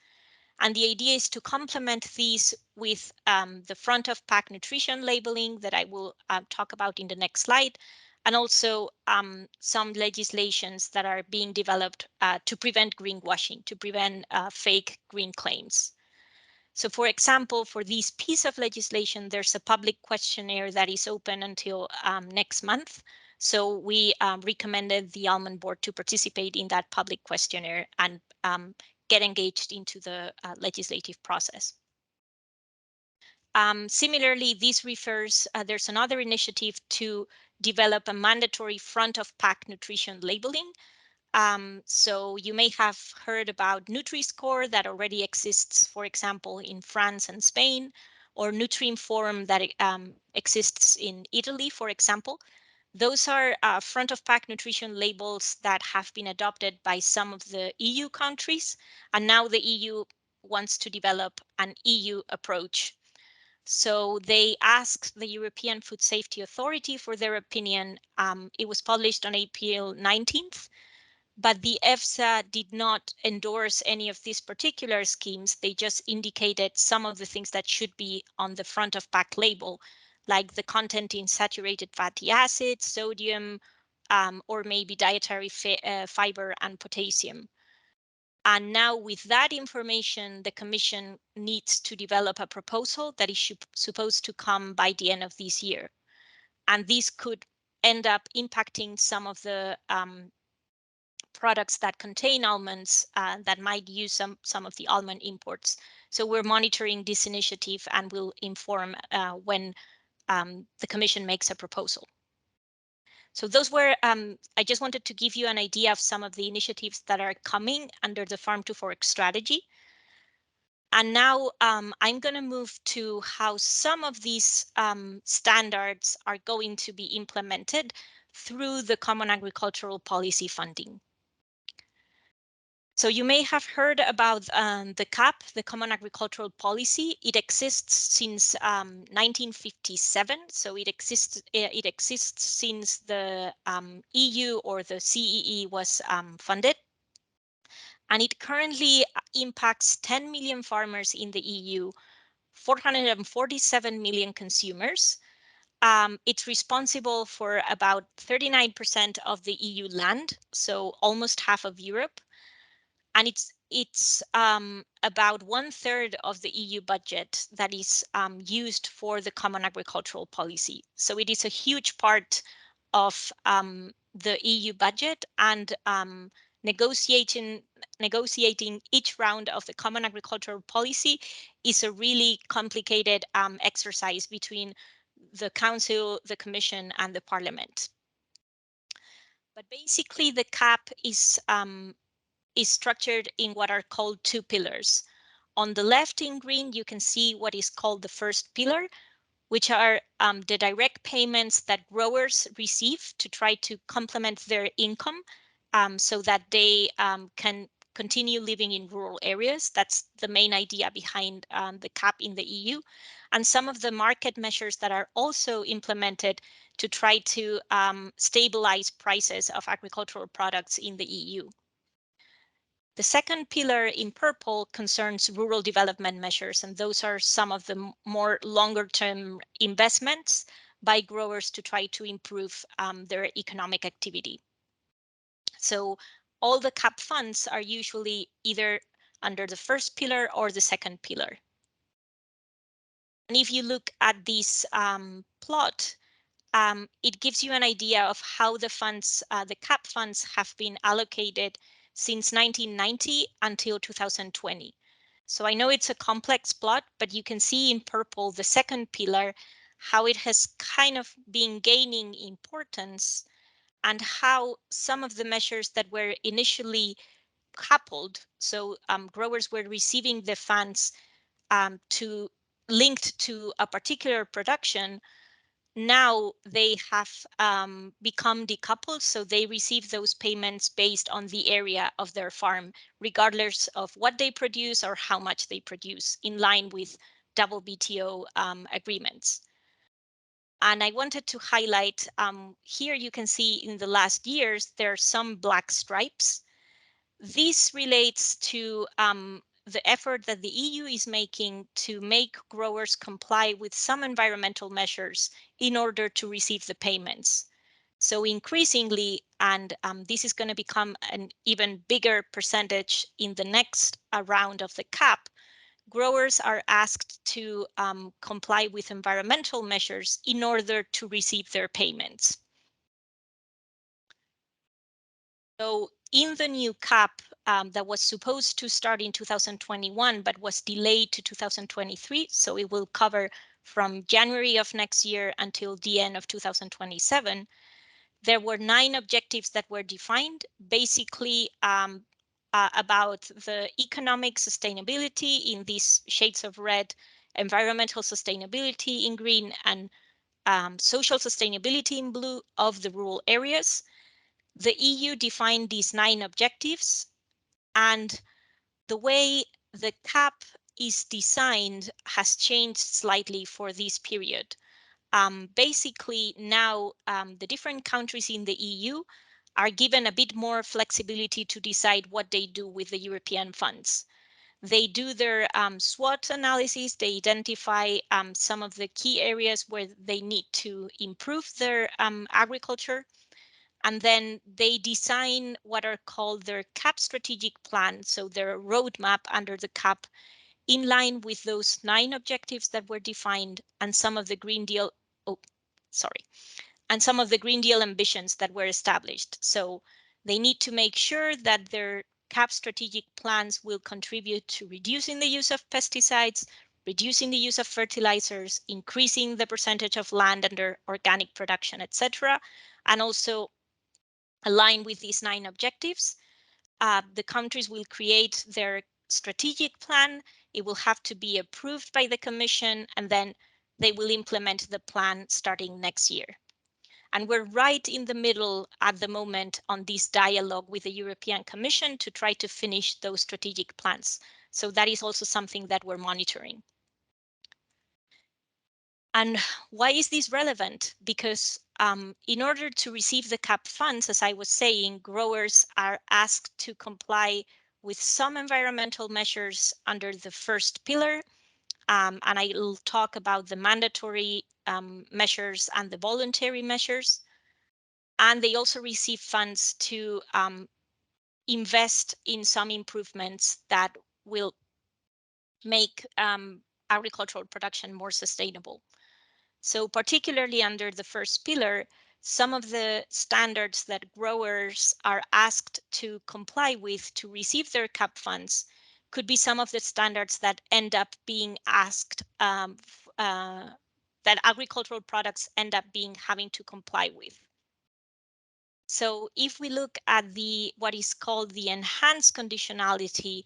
And the idea is to complement these with the front of pack nutrition labeling that I will talk about in the next slide, and also some legislations that are being developed to prevent greenwashing, to prevent fake green claims. So for example, for this piece of legislation, there's a public questionnaire that is open until next month. So we recommended the Almond Board to participate in that public questionnaire and get engaged into the legislative process. Similarly, this refers, there's another initiative to develop a mandatory front of pack nutrition labeling. So you may have heard about Nutri-Score that already exists, for example, in France and Spain, or Nutri-Inform that exists in Italy, for example. Those are front of pack nutrition labels that have been adopted by some of the EU countries, and now the EU wants to develop an EU approach. So they asked the European Food Safety Authority for their opinion. It was published on April 19th. But the EFSA did not endorse any of these particular schemes. They just indicated some of the things that should be on the front of pack label, like the content in saturated fatty acids, sodium, or maybe dietary fiber and potassium. And now with that information, the Commission needs to develop a proposal that is supposed to come by the end of this year. And this could end up impacting some of the products that contain almonds that might use some of the almond imports. So we're monitoring this initiative and will inform when the Commission makes a proposal. So those were, I just wanted to give you an idea of some of the initiatives that are coming under the Farm to Fork strategy. And now I'm going to move to how some of these standards are going to be implemented through the Common Agricultural Policy funding. So you may have heard about the CAP, the Common Agricultural Policy. It exists since 1957. So it exists since the EU or the CEE was funded. And it currently impacts 10 million farmers in the EU, 447 million consumers. It's responsible for about 39% of the EU land, so almost half of Europe. and it's about 1/3 of the EU budget that is used for the common agricultural policy. So it is a huge part of the EU budget, and negotiating each round of the common agricultural policy is a really complicated exercise between the Council, the Commission, and the Parliament. But basically, the CAP is structured in what are called two pillars. On the left in green, you can see what is called the first pillar, which are the direct payments that growers receive to try to complement their income so that they can continue living in rural areas. That's the main idea behind the CAP in the EU. And some of the market measures that are also implemented to try to stabilize prices of agricultural products in the EU. The second pillar in purple concerns rural development measures, and those are some of the more longer-term investments by growers to try to improve their economic activity. So all the CAP funds are usually either under the first pillar or the second pillar. And if you look at this plot, it gives you an idea of how the funds, the CAP funds, have been allocated since 1990 until 2020. So I know it's a complex plot, but you can see in purple the second pillar, how it has kind of been gaining importance, and how some of the measures that were initially coupled, so growers were receiving the funds to linked to a particular production, now they have become decoupled, so they receive those payments based on the area of their farm, regardless of what they produce or how much they produce, in line with WTO agreements. And I wanted to highlight, here you can see in the last years, there are some black stripes. This relates to the effort that the EU is making to make growers comply with some environmental measures in order to receive the payments. So increasingly, and this is going to become an even bigger percentage in the next round of the CAP, growers are asked to comply with environmental measures in order to receive their payments. So in the new CAP that was supposed to start in 2021, but was delayed to 2023, so it will cover from January of next year until the end of 2027, there were 9 objectives that were defined, basically about the economic sustainability in these shades of red, environmental sustainability in green, and social sustainability in blue of the rural areas. The EU defined these 9 objectives, and the way the CAP is designed has changed slightly for this period. Basically, now the different countries in the EU are given a bit more flexibility to decide what they do with the European funds. They do their SWOT analysis, they identify some of the key areas where they need to improve their agriculture, and then they design what are called their CAP strategic plan, so their roadmap under the CAP, in line with those 9 objectives that were defined and some of the Green Deal, and some of the Green Deal ambitions that were established. So they need to make sure that their CAP strategic plans will contribute to reducing the use of pesticides, reducing the use of fertilizers, increasing the percentage of land under organic production, etc., and also align with these 9 objectives. The countries will create their strategic plan. It will have to be approved by the Commission, and then they will implement the plan starting next year. And we're right in the middle at the moment on this dialogue with the European Commission to try to finish those strategic plans. So that is also something that we're monitoring. And why is this relevant? Because in order to receive the CAP funds, as I was saying, growers are asked to comply with some environmental measures under the first pillar. And I will talk about the mandatory measures and the voluntary measures. And they also receive funds to invest in some improvements that will make agricultural production more sustainable. So particularly under the first pillar, some of the standards that growers are asked to comply with to receive their CAP funds could be some of the standards that end up being asked, that agricultural products end up having to comply with. So if we look at what is called the enhanced conditionality,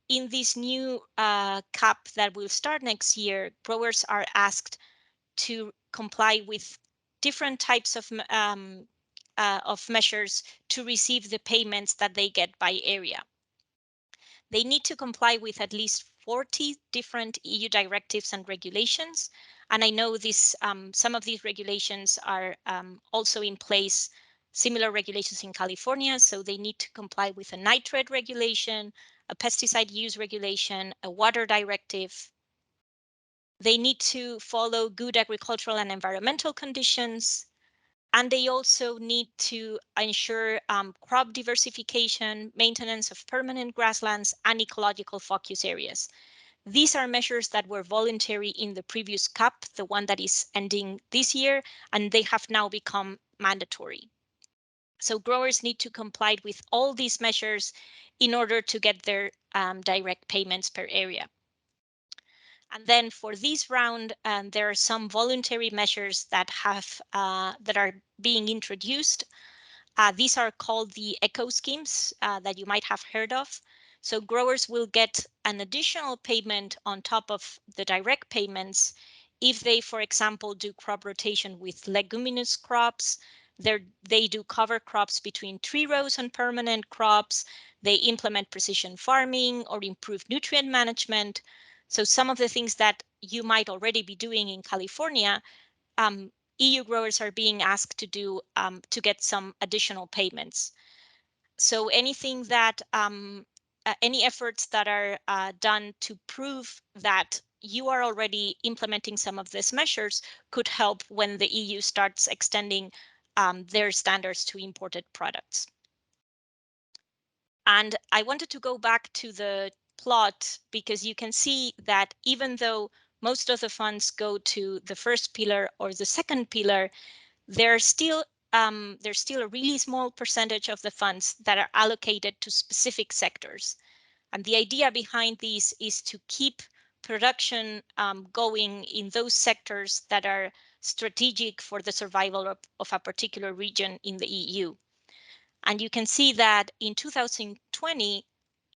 in this new CAP that will start next year, growers are asked to comply with different types of measures to receive the payments that they get by area. They need to comply with at least 40 different EU directives and regulations. And I know some of these regulations are also in place, similar regulations in California. So they need to comply with a nitrate regulation, a pesticide use regulation, a water directive. They need to follow good agricultural and environmental conditions. And they also need to ensure crop diversification, maintenance of permanent grasslands, and ecological focus areas. These are measures that were voluntary in the previous CAP, the one that is ending this year, and they have now become mandatory. So growers need to comply with all these measures in order to get their direct payments per area. And then for this round, there are some voluntary measures that are being introduced. These are called the eco schemes that you might have heard of. So growers will get an additional payment on top of the direct payments if they, for example, do crop rotation with leguminous crops. They do cover crops between tree rows and permanent crops. They implement precision farming or improve nutrient management. So some of the things that you might already be doing in California, EU growers are being asked to do to get some additional payments. So anything that any efforts that are done to prove that you are already implementing some of these measures could help when the EU starts extending their standards to imported products. And I wanted to go back to the plot because you can see that even though most of the funds go to the first pillar or the second pillar, there's still a really small percentage of the funds that are allocated to specific sectors. And the idea behind these is to keep production going in those sectors that are strategic for the survival of a particular region in the EU. And you can see that in 2020,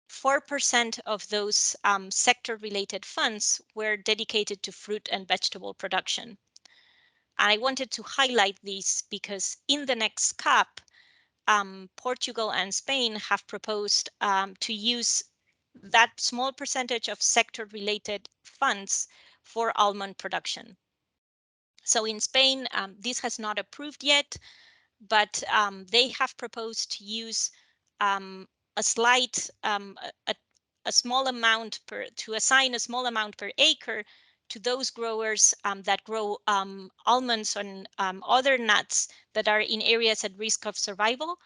4% of those sector-related funds were dedicated to fruit and vegetable production. And I wanted to highlight this because in the next CAP, Portugal and Spain have proposed to use that small percentage of sector-related funds for almond production. So in Spain, this has not approved yet, but they have proposed to use a small amount to assign a small amount per acre to those growers that grow almonds and other nuts that are in areas at risk of survival,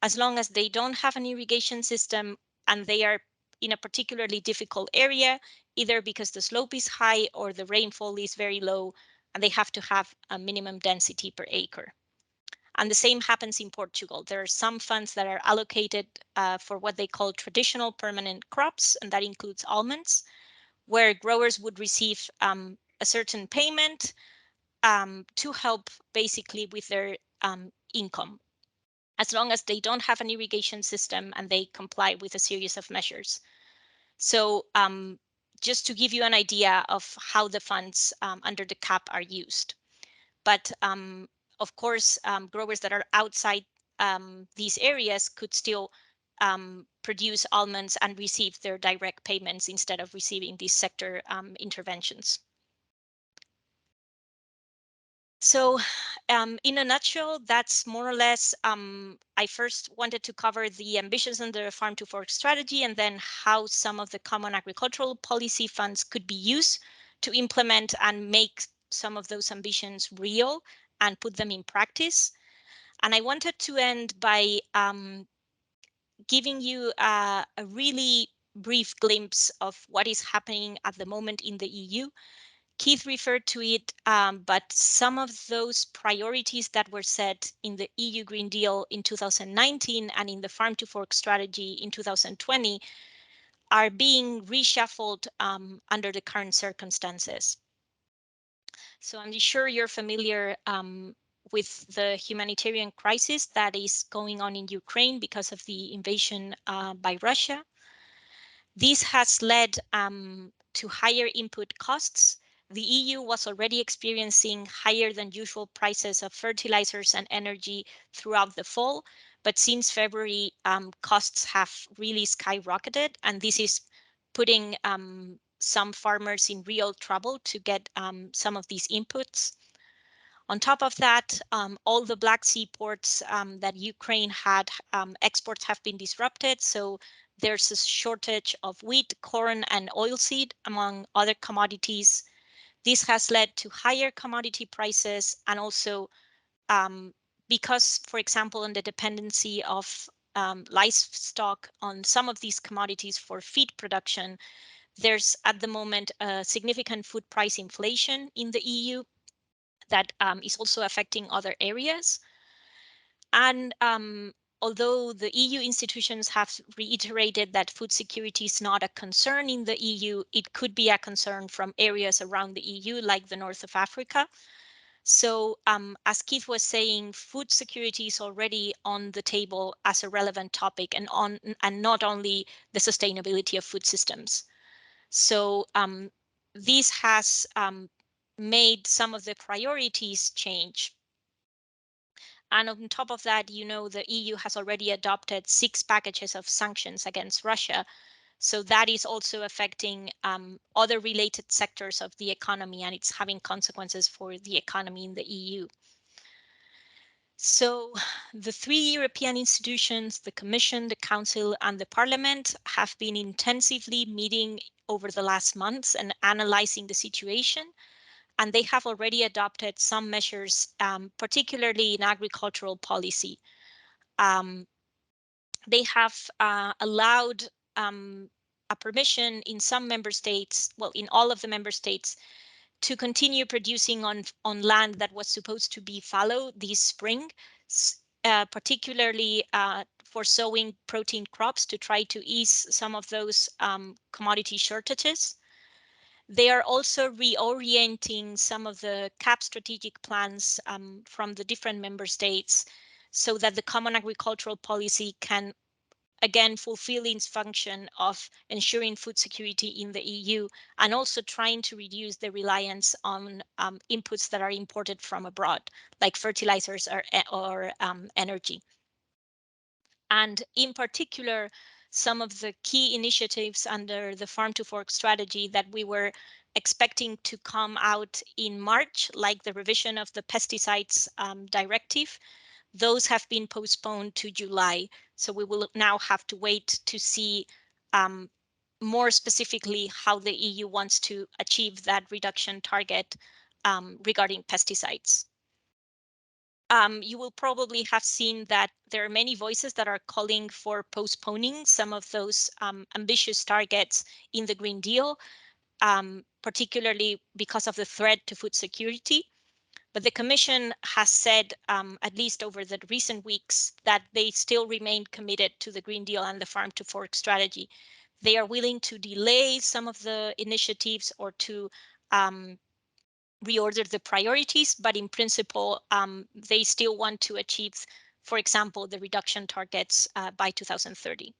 as long as they don't have an irrigation system and they are in a particularly difficult area, either because the slope is high or the rainfall is very low, and they have to have a minimum density per acre. And the same happens in Portugal. There are some funds that are allocated for what they call traditional permanent crops, and that includes almonds, where growers would receive a certain payment to help basically with their income, as long as they don't have an irrigation system and they comply with a series of measures. So just to give you an idea of how the funds under the CAP are used. But of course, growers that are outside these areas could still produce almonds and receive their direct payments instead of receiving these sector interventions. So in a nutshell, that's more or less, I first wanted to cover the ambitions in the farm to fork strategy and then how some of the common agricultural policy funds could be used to implement and make some of those ambitions real and put them in practice. And I wanted to end by giving you a really brief glimpse of what is happening at the moment in the EU. Keith referred to it, but some of those priorities that were set in the EU Green Deal in 2019 and in the Farm to Fork strategy in 2020 are being reshuffled under the current circumstances. So I'm sure you're familiar with the humanitarian crisis that is going on in Ukraine because of the invasion by Russia. This has led to higher input costs. The EU was already experiencing higher than usual prices of fertilizers and energy throughout the fall, but since February, costs have really skyrocketed, and this is putting some farmers in real trouble to get some of these inputs. On top of that, all the Black Sea ports that Ukraine had, exports have been disrupted. So there's a shortage of wheat, corn, and oilseed, among other commodities. This has led to higher commodity prices, and also because, for example, on the dependency of livestock on some of these commodities for feed production, there's at the moment a significant food price inflation in the EU that is also affecting other areas. And although the EU institutions have reiterated that food security is not a concern in the EU, it could be a concern from areas around the EU, like the north of Africa. So as Keith was saying, food security is already on the table as a relevant topic, and not only the sustainability of food systems. So this has made some of the priorities change. And on top of that, you know, the EU has already adopted 6 packages of sanctions against Russia. So that is also affecting other related sectors of the economy, and it's having consequences for the economy in the EU. So the 3 European institutions, the Commission, the Council, and the Parliament, have been intensively meeting over the last months and analyzing the situation. And they have already adopted some measures, particularly in agricultural policy. They have allowed a permission in some member states, well, in all of the member states, to continue producing on land that was supposed to be fallow this spring, particularly for sowing protein crops to try to ease some of those commodity shortages. They are also reorienting some of the CAP strategic plans from the different member states so that the common agricultural policy can again fulfill its function of ensuring food security in the EU, and also trying to reduce the reliance on inputs that are imported from abroad, like fertilizers or energy. And in particular, some of the key initiatives under the Farm to Fork strategy that we were expecting to come out in March, like the revision of the pesticides directive, those have been postponed to July. So we will now have to wait to see more specifically how the EU wants to achieve that reduction target regarding pesticides. You will probably have seen that there are many voices that are calling for postponing some of those ambitious targets in the Green Deal, particularly because of the threat to food security. But the Commission has said, at least over the recent weeks, that they still remain committed to the Green Deal and the Farm to Fork strategy. They are willing to delay some of the initiatives or to reorder the priorities, but in principle, they still want to achieve, for example, the reduction targets by 2030.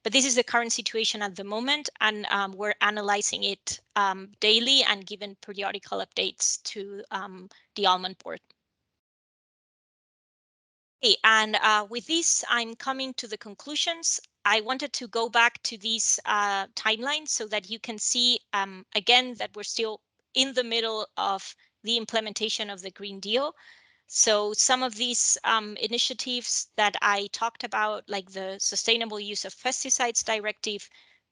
But this is the current situation at the moment, and we're analyzing it daily and giving periodical updates to the Almond Board. Okay, and with this, I'm coming to the conclusions. I wanted to go back to these timelines so that you can see, again, that we're still in the middle of the implementation of the Green Deal. So some of these initiatives that I talked about, like the Sustainable Use of Pesticides Directive,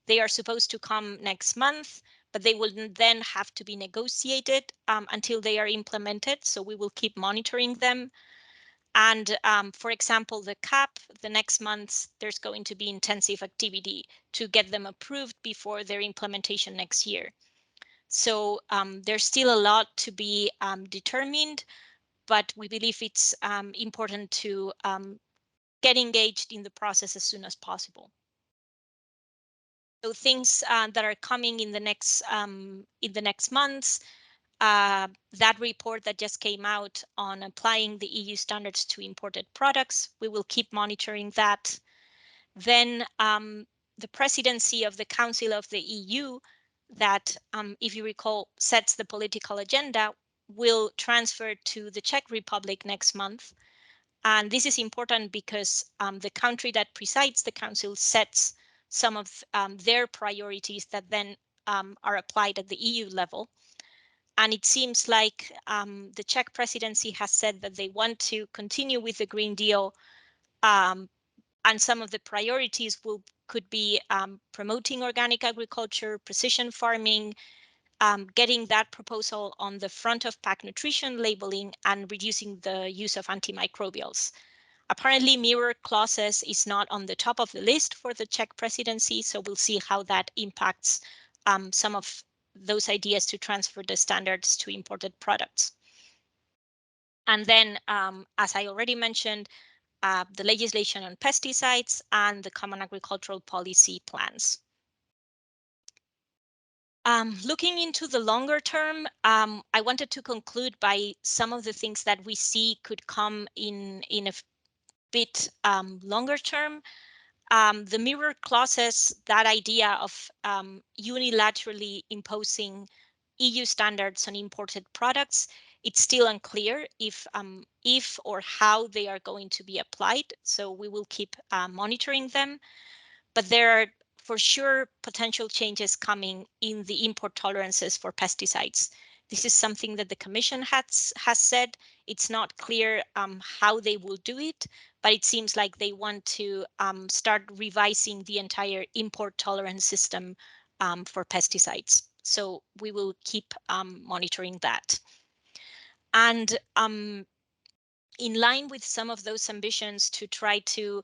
they are supposed to come next month, but they will then have to be negotiated until they are implemented. So we will keep monitoring them. And for example, the CAP, the next month, there's going to be intensive activity to get them approved before their implementation next year. So there's still a lot to be determined, but we believe it's important to get engaged in the process as soon as possible. So things that are coming in the next months, that report that just came out on applying the EU standards to imported products, we will keep monitoring that. Then the presidency of the Council of the EU that, if you recall, sets the political agenda will transfer to the Czech Republic next month. And this is important because the country that presides the council sets some of their priorities that then are applied at the EU level. And it seems like the Czech presidency has said that they want to continue with the Green Deal, and some of the priorities could be promoting organic agriculture, precision farming, getting that proposal on the front of pack nutrition labeling, and reducing the use of antimicrobials. Apparently, mirror clauses is not on the top of the list for the Czech presidency, so we'll see how that impacts some of those ideas to transfer the standards to imported products. And then, as I already mentioned, the legislation on pesticides and the Common Agricultural Policy plans. Looking into the longer term, I wanted to conclude by some of the things that we see could come in a bit longer term. The mirror clauses, that idea of unilaterally imposing EU standards on imported products, it's still unclear if or how they are going to be applied. So we will keep monitoring them. But there are for sure potential changes coming in the import tolerances for pesticides. This is something that the Commission has said. It's not clear how they will do it, but it seems like they want to start revising the entire import tolerance system for pesticides. So we will keep monitoring that. And in line with some of those ambitions to try to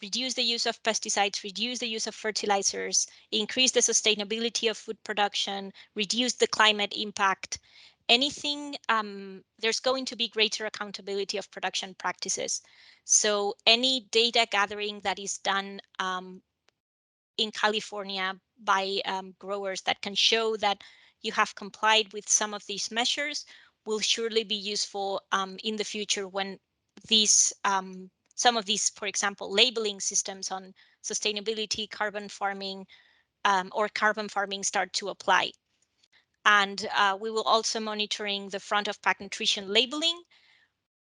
reduce the use of pesticides, reduce the use of fertilizers, increase the sustainability of food production, reduce the climate impact, anything, there's going to be greater accountability of production practices. So any data gathering that is done in California by growers that can show that you have complied with some of these measures will surely be useful in the future when these some of these, for example, labeling systems on sustainability, carbon farming, or carbon farming start to apply. And we will also monitoring the front of pack nutrition labeling,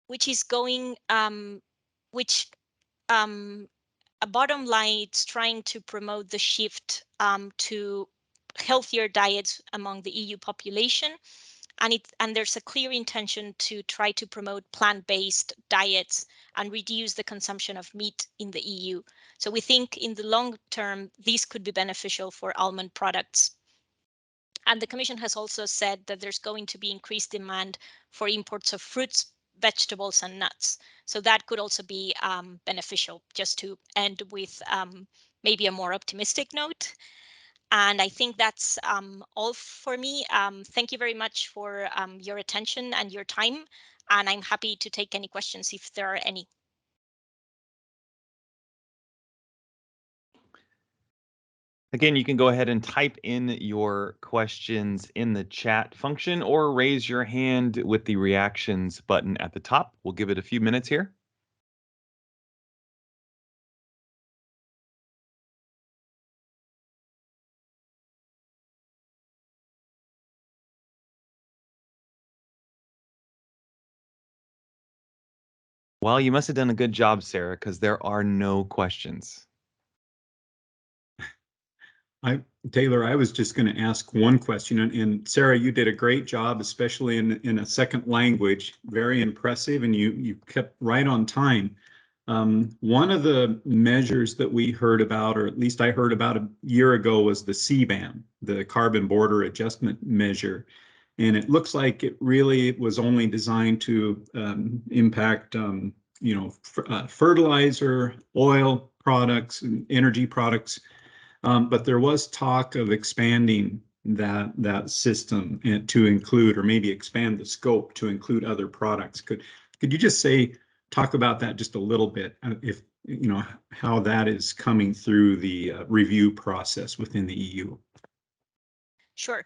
which is going, a bottom line, it's trying to promote the shift to healthier diets among the EU population. And there's a clear intention to try to promote plant-based diets and reduce the consumption of meat in the EU. So we think in the long term, these could be beneficial for almond products. And the Commission has also said that there's going to be increased demand for imports of fruits, vegetables, and nuts. So that could also be beneficial, just to end with maybe a more optimistic note. And I think that's all for me. Thank you very much for your attention and your time. And I'm happy to take any questions if there are any. Again, you can go ahead and type in your questions in the chat function or raise your hand with the reactions button at the top. We'll give it a few minutes here. Well, you must have done a good job, Sarah, because there are no questions. Taylor, I was just going to ask one question, and Sarah, you did a great job, especially in a second language. Very impressive, and you kept right on time. One of the measures that we heard about, or at least I heard about a year ago, was the CBAM, the Carbon Border Adjustment Measure. And it looks like it really was only designed to impact, fertilizer, oil products, and energy products. But there was talk of expanding that system and to include, or maybe expand the scope to include other products. Could you just talk about that just a little bit, if how that is coming through the review process within the EU? Sure.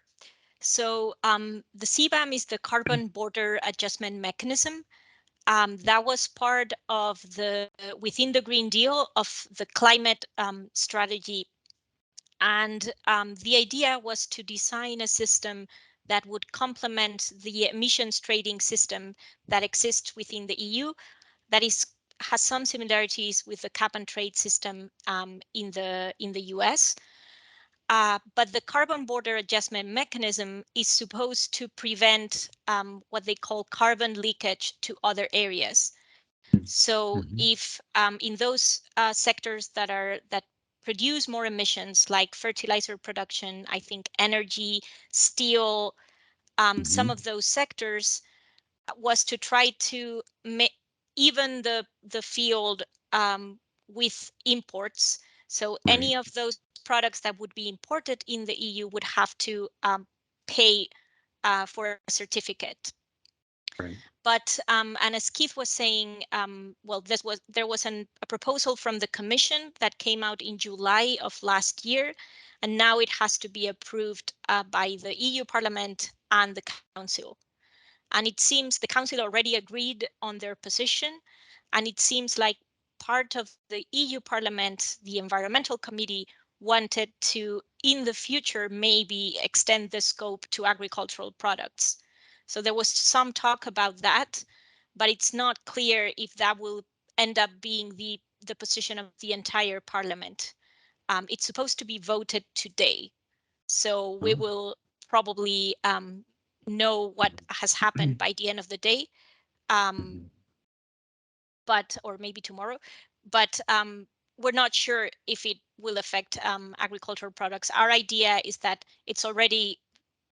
So the CBAM is the Carbon Border Adjustment Mechanism. That was part of within the Green Deal of the climate strategy. And the idea was to design a system that would complement the emissions trading system that exists within the EU, that has some similarities with the cap and trade system in the US. But the carbon border adjustment mechanism is supposed to prevent what they call carbon leakage to other areas. So if in those sectors that produce more emissions, like fertilizer production, I think energy, steel, some of those sectors, was to try to even the field with imports. So any of those products that would be imported in the EU would have to pay for a certificate. Right. But and as Keith was saying, well, there was a proposal from the Commission that came out in July of last year, and now it has to be approved by the EU Parliament and the Council. And it seems the Council already agreed on their position, and it seems like part of the EU Parliament, the Environmental Committee, wanted to, in the future, maybe extend the scope to agricultural products. So there was some talk about that, but it's not clear if that will end up being the position of the entire Parliament. It's supposed to be voted today, so we will probably know what has happened by the end of the day, or maybe tomorrow. But we're not sure if it will affect agricultural products. Our idea is that it's already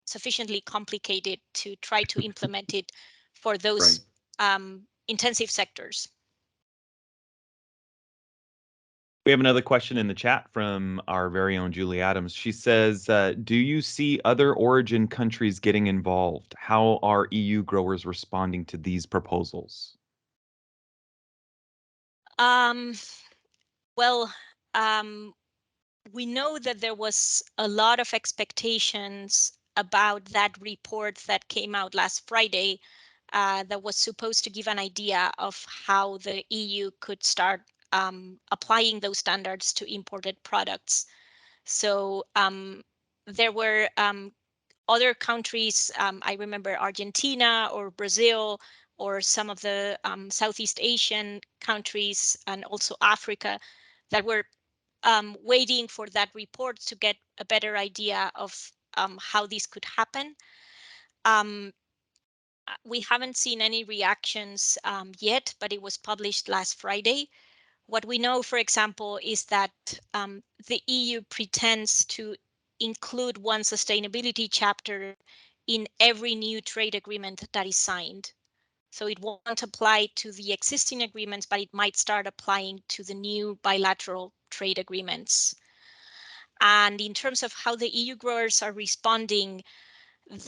sufficiently complicated to try to implement it for those intensive sectors. We have another question in the chat from our very own Julie Adams. She says, do you see other origin countries getting involved? How are EU growers responding to these proposals? Well, we know that there was a lot of expectations about that report that came out last Friday that was supposed to give an idea of how the EU could start applying those standards to imported products. So there were other countries, I remember Argentina or Brazil or some of the Southeast Asian countries and also Africa, that were waiting for that report to get a better idea of how this could happen. We haven't seen any reactions yet, but it was published last Friday. What we know, for example, is that the EU pretends to include one sustainability chapter in every new trade agreement that is signed. So it won't apply to the existing agreements, but it might start applying to the new bilateral trade agreements. And in terms of how the EU growers are responding,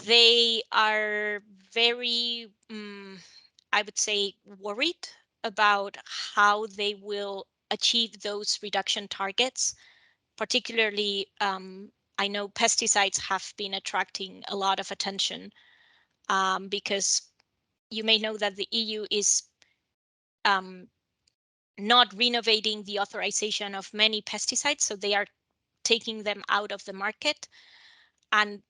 they are very, I would say, worried about how they will achieve those reduction targets. Particularly, I know pesticides have been attracting a lot of attention because you may know that the EU is not renovating the authorization of many pesticides, so they are taking them out of the market. And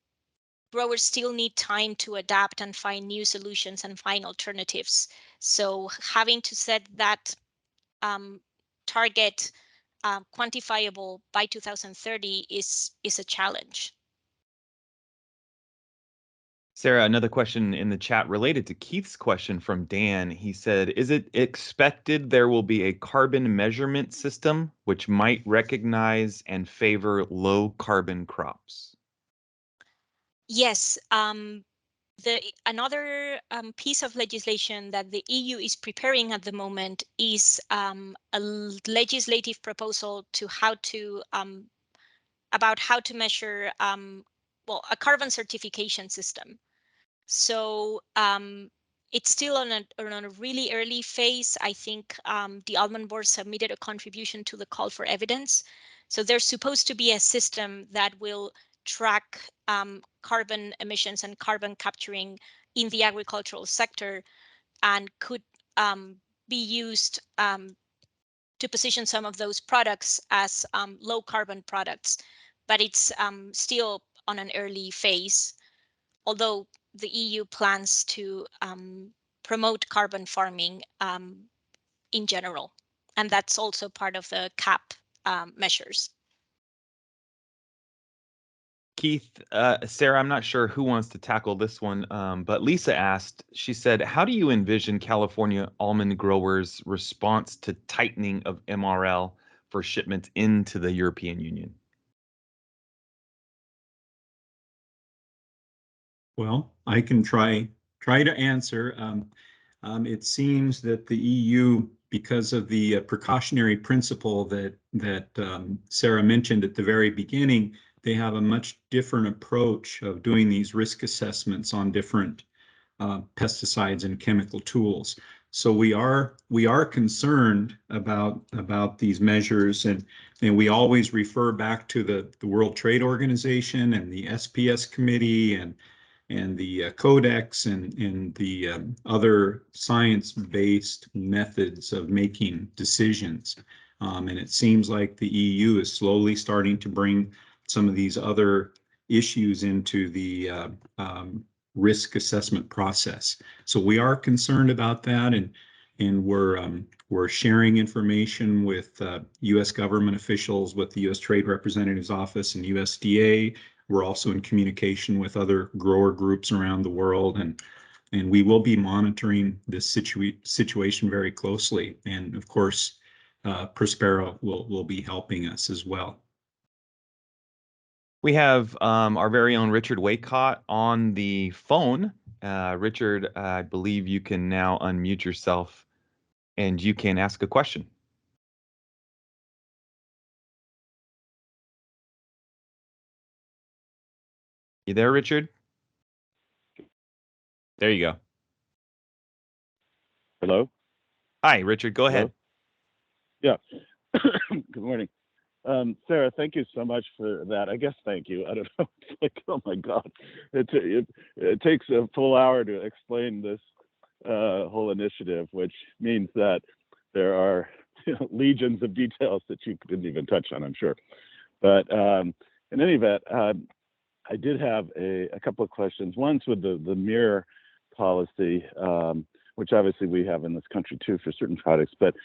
growers still need time to adapt and find new solutions and find alternatives. So having to set that target quantifiable by 2030 is a challenge. Sarah, another question in the chat related to Keith's question from Dan. He said, is it expected there will be a carbon measurement system which might recognize and favor low carbon crops? Yes, Another piece of legislation that the EU is preparing at the moment is a legislative proposal to about how to measure well, a carbon certification system. So it's still on a really early phase. I think the Almond Board submitted a contribution to the call for evidence. So there's supposed to be a system that will track carbon emissions and carbon capturing in the agricultural sector, and could be used to position some of those products as low carbon products. But it's still on an early phase, although the EU plans to promote carbon farming in general. And that's also part of the CAP measures. Keith, Sarah, I'm not sure who wants to tackle this one, but Lisa asked, she said, how do you envision California almond growers' response to tightening of MRL for shipments into the European Union? Well, I can try to answer. It seems that the EU, because of the precautionary principle that Sarah mentioned at the very beginning, they have a much different approach of doing these risk assessments on different pesticides and chemical tools. So we are concerned about these measures, and we always refer back to the World Trade Organization and the SPS committee and the codex and the other science-based methods of making decisions. And it seems like the EU is slowly starting to bring some of these other issues into the risk assessment process. So we are concerned about that, and we're sharing information with U.S. government officials, with the U.S. Trade Representative's Office and USDA. We're also in communication with other grower groups around the world, and we will be monitoring this situation very closely. And of course, Prospero will be helping us as well. We have our very own Richard Waycott on the phone. Richard, I believe you can now unmute yourself and you can ask a question. You there, Richard? There you go. Hello? Hi, Richard, go ahead. Yeah. Good morning. Sarah, thank you so much for that. I guess thank you. I don't know. It's like, oh my God. It takes a full hour to explain this whole initiative, which means that there are legions of details that you didn't even touch on, I'm sure. But in any event, I did have a couple of questions. One's with the mirror policy, which obviously we have in this country too for certain products, but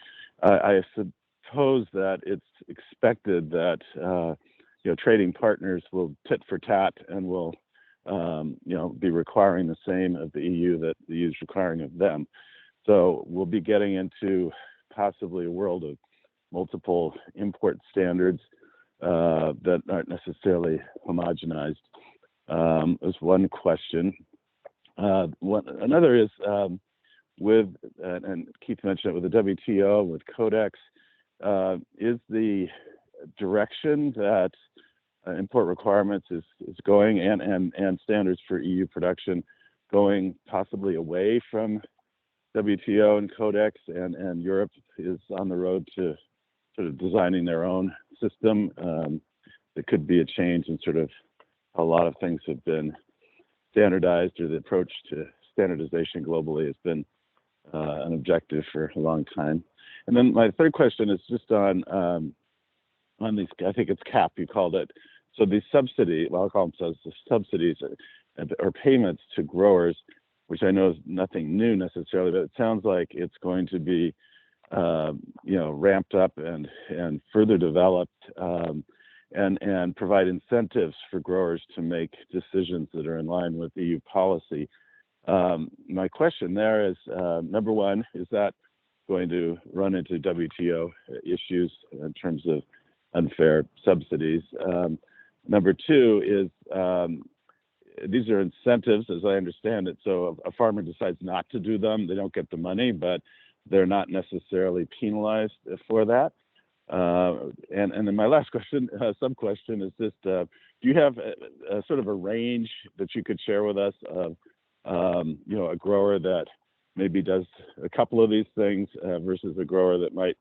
I suppose that it's expected that trading partners will tit for tat and will be requiring the same of the EU that the EU is requiring of them. So we'll be getting into possibly a world of multiple import standards that aren't necessarily homogenized. Is one question. Another is with, and Keith mentioned it, with the WTO, with Codex, is the direction that import requirements is going and standards for EU production going possibly away from WTO and Codex, and Europe is on the road to sort of designing their own system? There could be a change in sort of a lot of things have been standardized, or the approach to standardization globally has been an objective for a long time. And then my third question is just on these, I think it's CAP, you called it. So these subsidy, well, I'll call them subsidies or payments to growers, which I know is nothing new necessarily, but it sounds like it's going to be ramped up and further developed, and provide incentives for growers to make decisions that are in line with EU policy. My question there is, number one, is that going to run into WTO issues in terms of unfair subsidies? Number two is, these are incentives, as I understand it. So a farmer decides not to do them, they don't get the money, but they're not necessarily penalized for that. And then my last question, sub question, is just: do you have a sort of a range that you could share with us of, a grower that maybe does a couple of these things versus a grower that might,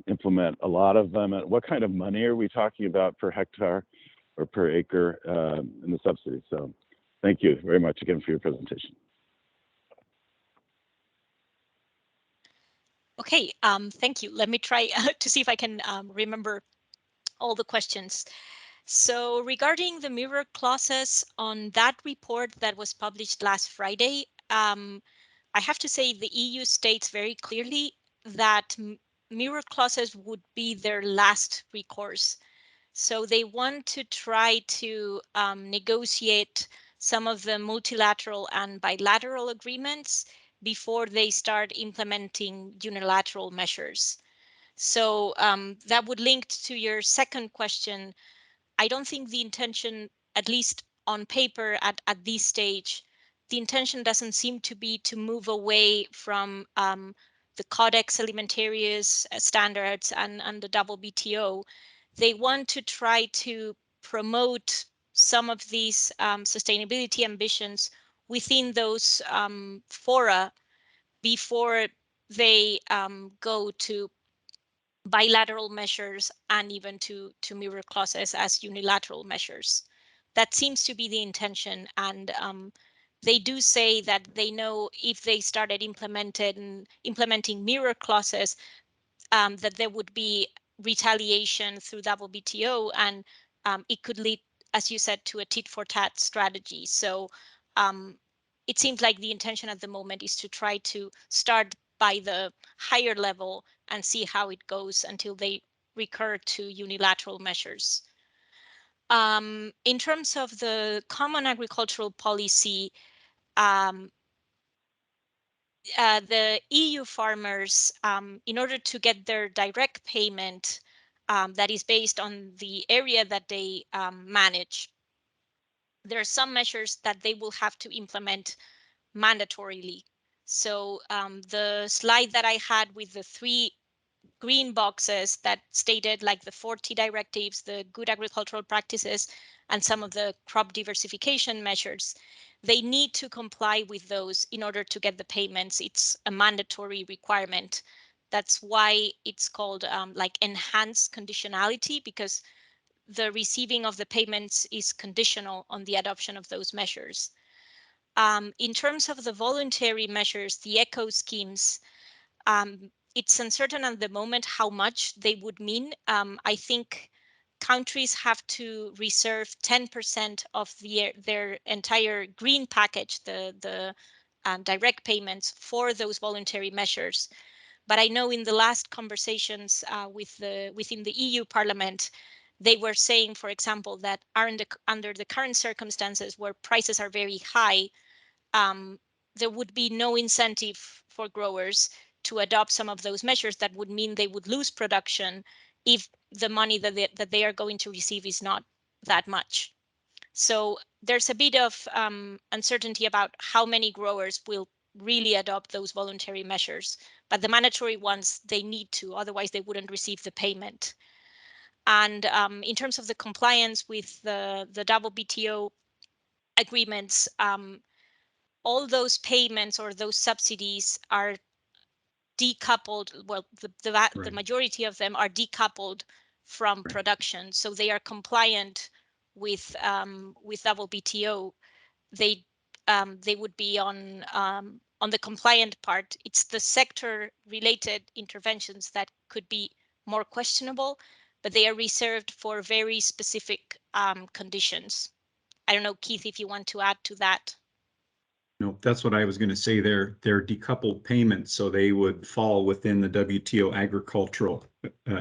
implement a lot of them? And what kind of money are we talking about per hectare or per acre in the subsidy? So thank you very much again for your presentation. Okay, thank you. Let me try to see if I can remember all the questions. So regarding the mirror clauses on that report that was published last Friday, I have to say the EU states very clearly that mirror clauses would be their last recourse. So they want to try to negotiate some of the multilateral and bilateral agreements before they start implementing unilateral measures. So that would link to your second question. I don't think the intention, at least on paper at this stage, the intention doesn't seem to be to move away from the Codex Alimentarius standards and the WTO. They want to try to promote some of these sustainability ambitions within those fora before they go to bilateral measures and even to mirror clauses as unilateral measures. That seems to be the intention, and they do say that they know if they started implementing mirror clauses, that there would be retaliation through WTO, and it could lead, as you said, to a tit for tat strategy. So it seems like the intention at the moment is to try to start by the higher level and see how it goes until they recur to unilateral measures. In terms of the common agricultural policy, the EU farmers, in order to get their direct payment that is based on the area that they manage, there are some measures that they will have to implement mandatorily. So the slide that I had with the 3 green boxes that stated like the 40 directives, the good agricultural practices, and some of the crop diversification measures, they need to comply with those in order to get the payments. It's a mandatory requirement. That's why it's called like enhanced conditionality, because the receiving of the payments is conditional on the adoption of those measures. In terms of the voluntary measures, the eco schemes, it's uncertain at the moment how much they would mean. I think countries have to reserve 10% of their entire green package, the direct payments, for those voluntary measures. But I know in the last conversations within the EU Parliament, they were saying, for example, that under the current circumstances where prices are very high, there would be no incentive for growers to adopt some of those measures. That would mean they would lose production if the money that they are going to receive is not that much. So there's a bit of uncertainty about how many growers will really adopt those voluntary measures, but the mandatory ones, they need to, otherwise they wouldn't receive the payment. And in terms of the compliance with the WTO agreements, all those payments or those subsidies are decoupled. Well, the majority of them are decoupled from production, so they are compliant with WTO. They would be on the compliant part. It's the sector-related interventions that could be more questionable, but they are reserved for very specific conditions. I don't know, Keith, if you want to add to that. No, that's what I was going to say. They're decoupled payments, so they would fall within the WTO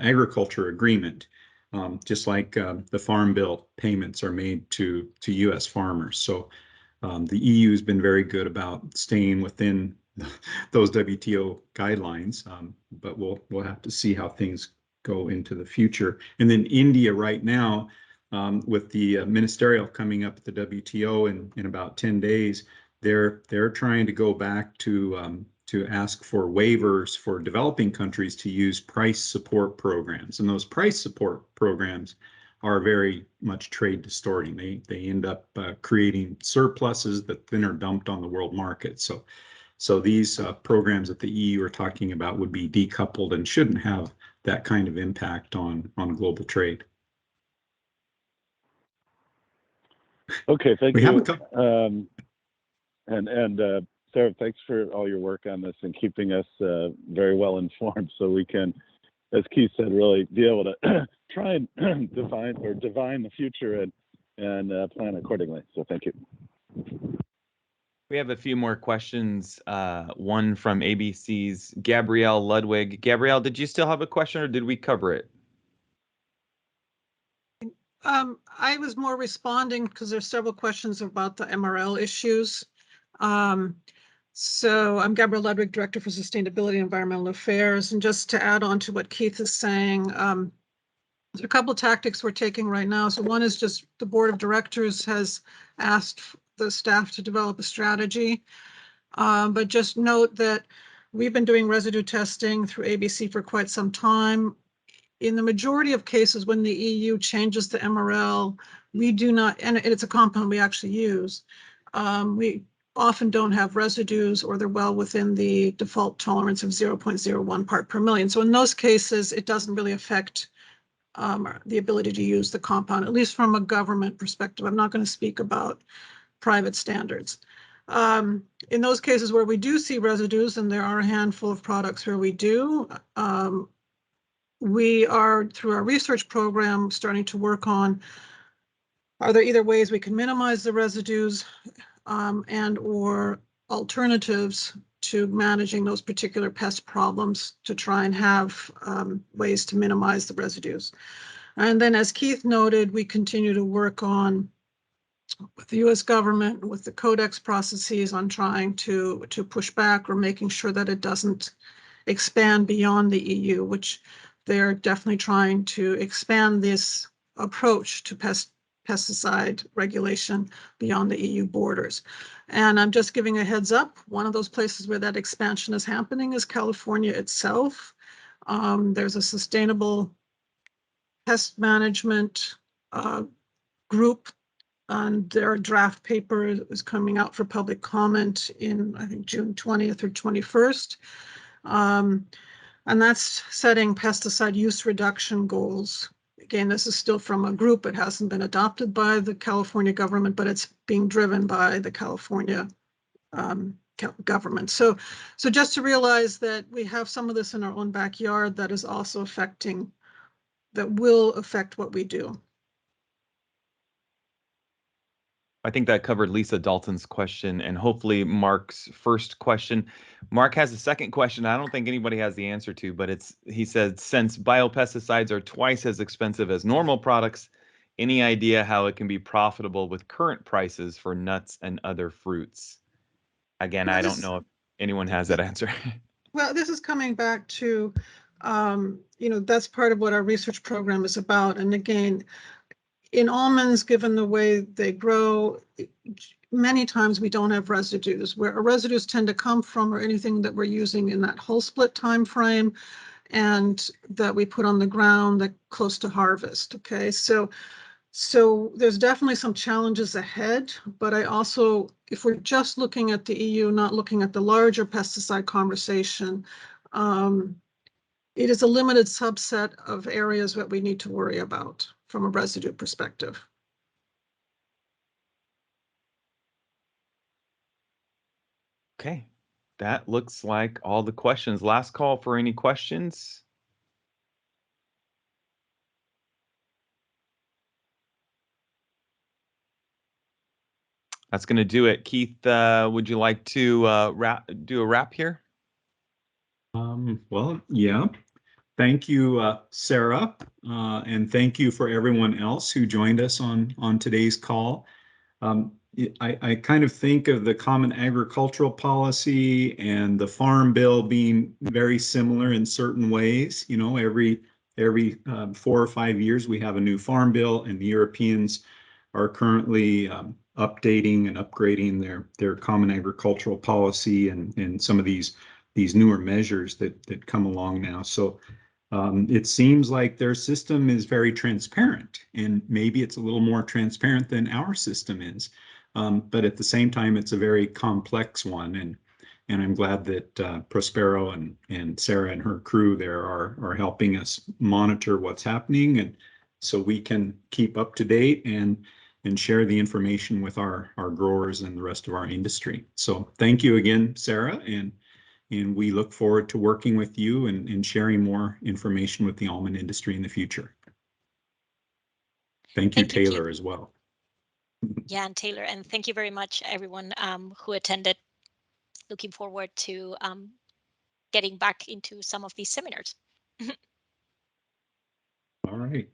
agriculture agreement, just like the Farm Bill payments are made to U.S. farmers. So the EU has been very good about staying within those WTO guidelines, but we'll have to see how things go into the future. And then India right now, with the ministerial coming up at the WTO in about 10 days, they're trying to go back to ask for waivers for developing countries to use price support programs. And those price support programs are very much trade distorting. They end up creating surpluses that then are dumped on the world market. So these programs that the EU are talking about would be decoupled and shouldn't have that kind of impact on global trade. Okay, thank We you. have a couple. Sarah, thanks for all your work on this and keeping us very well informed, so we can, as Keith said, really be able to try and divine the future and plan accordingly. So thank you. We have a few more questions. One from ABC's Gabrielle Ludwig. Gabrielle, did you still have a question, or did we cover it? I was more responding because there's several questions about the MRL issues. So I'm Gabrielle Ludwig, Director for Sustainability and Environmental Affairs. And just to add on to what Keith is saying, there's a couple of tactics we're taking right now. So one is just the Board of Directors has asked the staff to develop a strategy. But just note that we've been doing residue testing through ABC for quite some time. In the majority of cases, when the EU changes the MRL, we do not, and it's a compound we actually use, we often don't have residues, or they're well within the default tolerance of 0.01 part per million. So in those cases, it doesn't really affect the ability to use the compound, at least from a government perspective. I'm not going to speak about private standards. In those cases where we do see residues, and there are a handful of products where we do, we are, through our research program, starting to work on, are there either ways we can minimize the residues and or alternatives to managing those particular pest problems to try and have ways to minimize the residues. And then, as Keith noted, we continue to work on, with the US government, with the Codex processes, on trying to push back or making sure that it doesn't expand beyond the EU, which they're definitely trying to expand this approach to pesticide regulation beyond the EU borders. And I'm just giving a heads up, one of those places where that expansion is happening is California itself. There's a sustainable pest management group, and their draft paper is coming out for public comment in, I think, June 20th or 21st. And that's setting pesticide use reduction goals. Again, this is still from a group. It hasn't been adopted by the California government, but it's being driven by the California government. So just to realize that we have some of this in our own backyard that is also affecting, that will affect what we do. I think that covered Lisa Dalton's question and hopefully Mark's first question. Mark has a second question I don't think anybody has the answer to, but he said, since biopesticides are twice as expensive as normal products, any idea how it can be profitable with current prices for nuts and other fruits? Again, I don't know if anyone has that answer. Well, this is coming back to, that's part of what our research program is about. And again, in almonds, given the way they grow, many times we don't have residues. Where our residues tend to come from or anything that we're using in that whole split time frame and that we put on the ground that close to harvest. Okay, so there's definitely some challenges ahead, but I also, if we're just looking at the EU, not looking at the larger pesticide conversation, it is a limited subset of areas that we need to worry about from a residue perspective. Okay, that looks like all the questions. Last call for any questions. That's going to do it. Keith, would you like to do a wrap here? Well, yeah. Thank you, Sarah, and thank you for everyone else who joined us on today's call. I kind of think of the Common Agricultural Policy and the Farm Bill being very similar in certain ways. You know, every every 4 or 5 years, we have a new farm bill, and the Europeans are currently updating and upgrading their common agricultural policy and some of these newer measures that come along now. So it seems like their system is very transparent, and maybe it's a little more transparent than our system is. But at the same time, it's a very complex one, and I'm glad that Prospero and Sarah and her crew there are helping us monitor what's happening, and so we can keep up to date and share the information with our growers and the rest of our industry. So thank you again, Sarah, and we look forward to working with you and sharing more information with the almond industry in the future. Thank you, Taylor, Keith. as well. Yeah, and Taylor, and thank you very much, everyone who attended. Looking forward to getting back into some of these seminars. All right.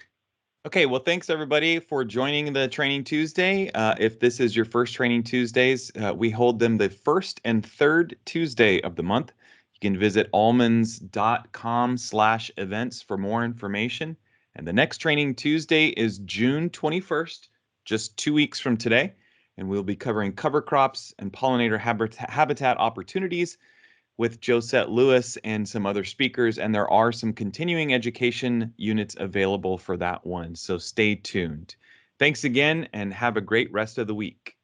Okay, well, thanks everybody for joining the Training Tuesday. If this is your first Training Tuesdays, we hold them the first and third Tuesday of the month. You can visit almonds.com/events for more information. And the next Training Tuesday is June 21st, just 2 weeks from today. And we'll be covering cover crops and pollinator habitat opportunities with Josette Lewis and some other speakers, and there are some continuing education units available for that one, so stay tuned. Thanks again, and have a great rest of the week.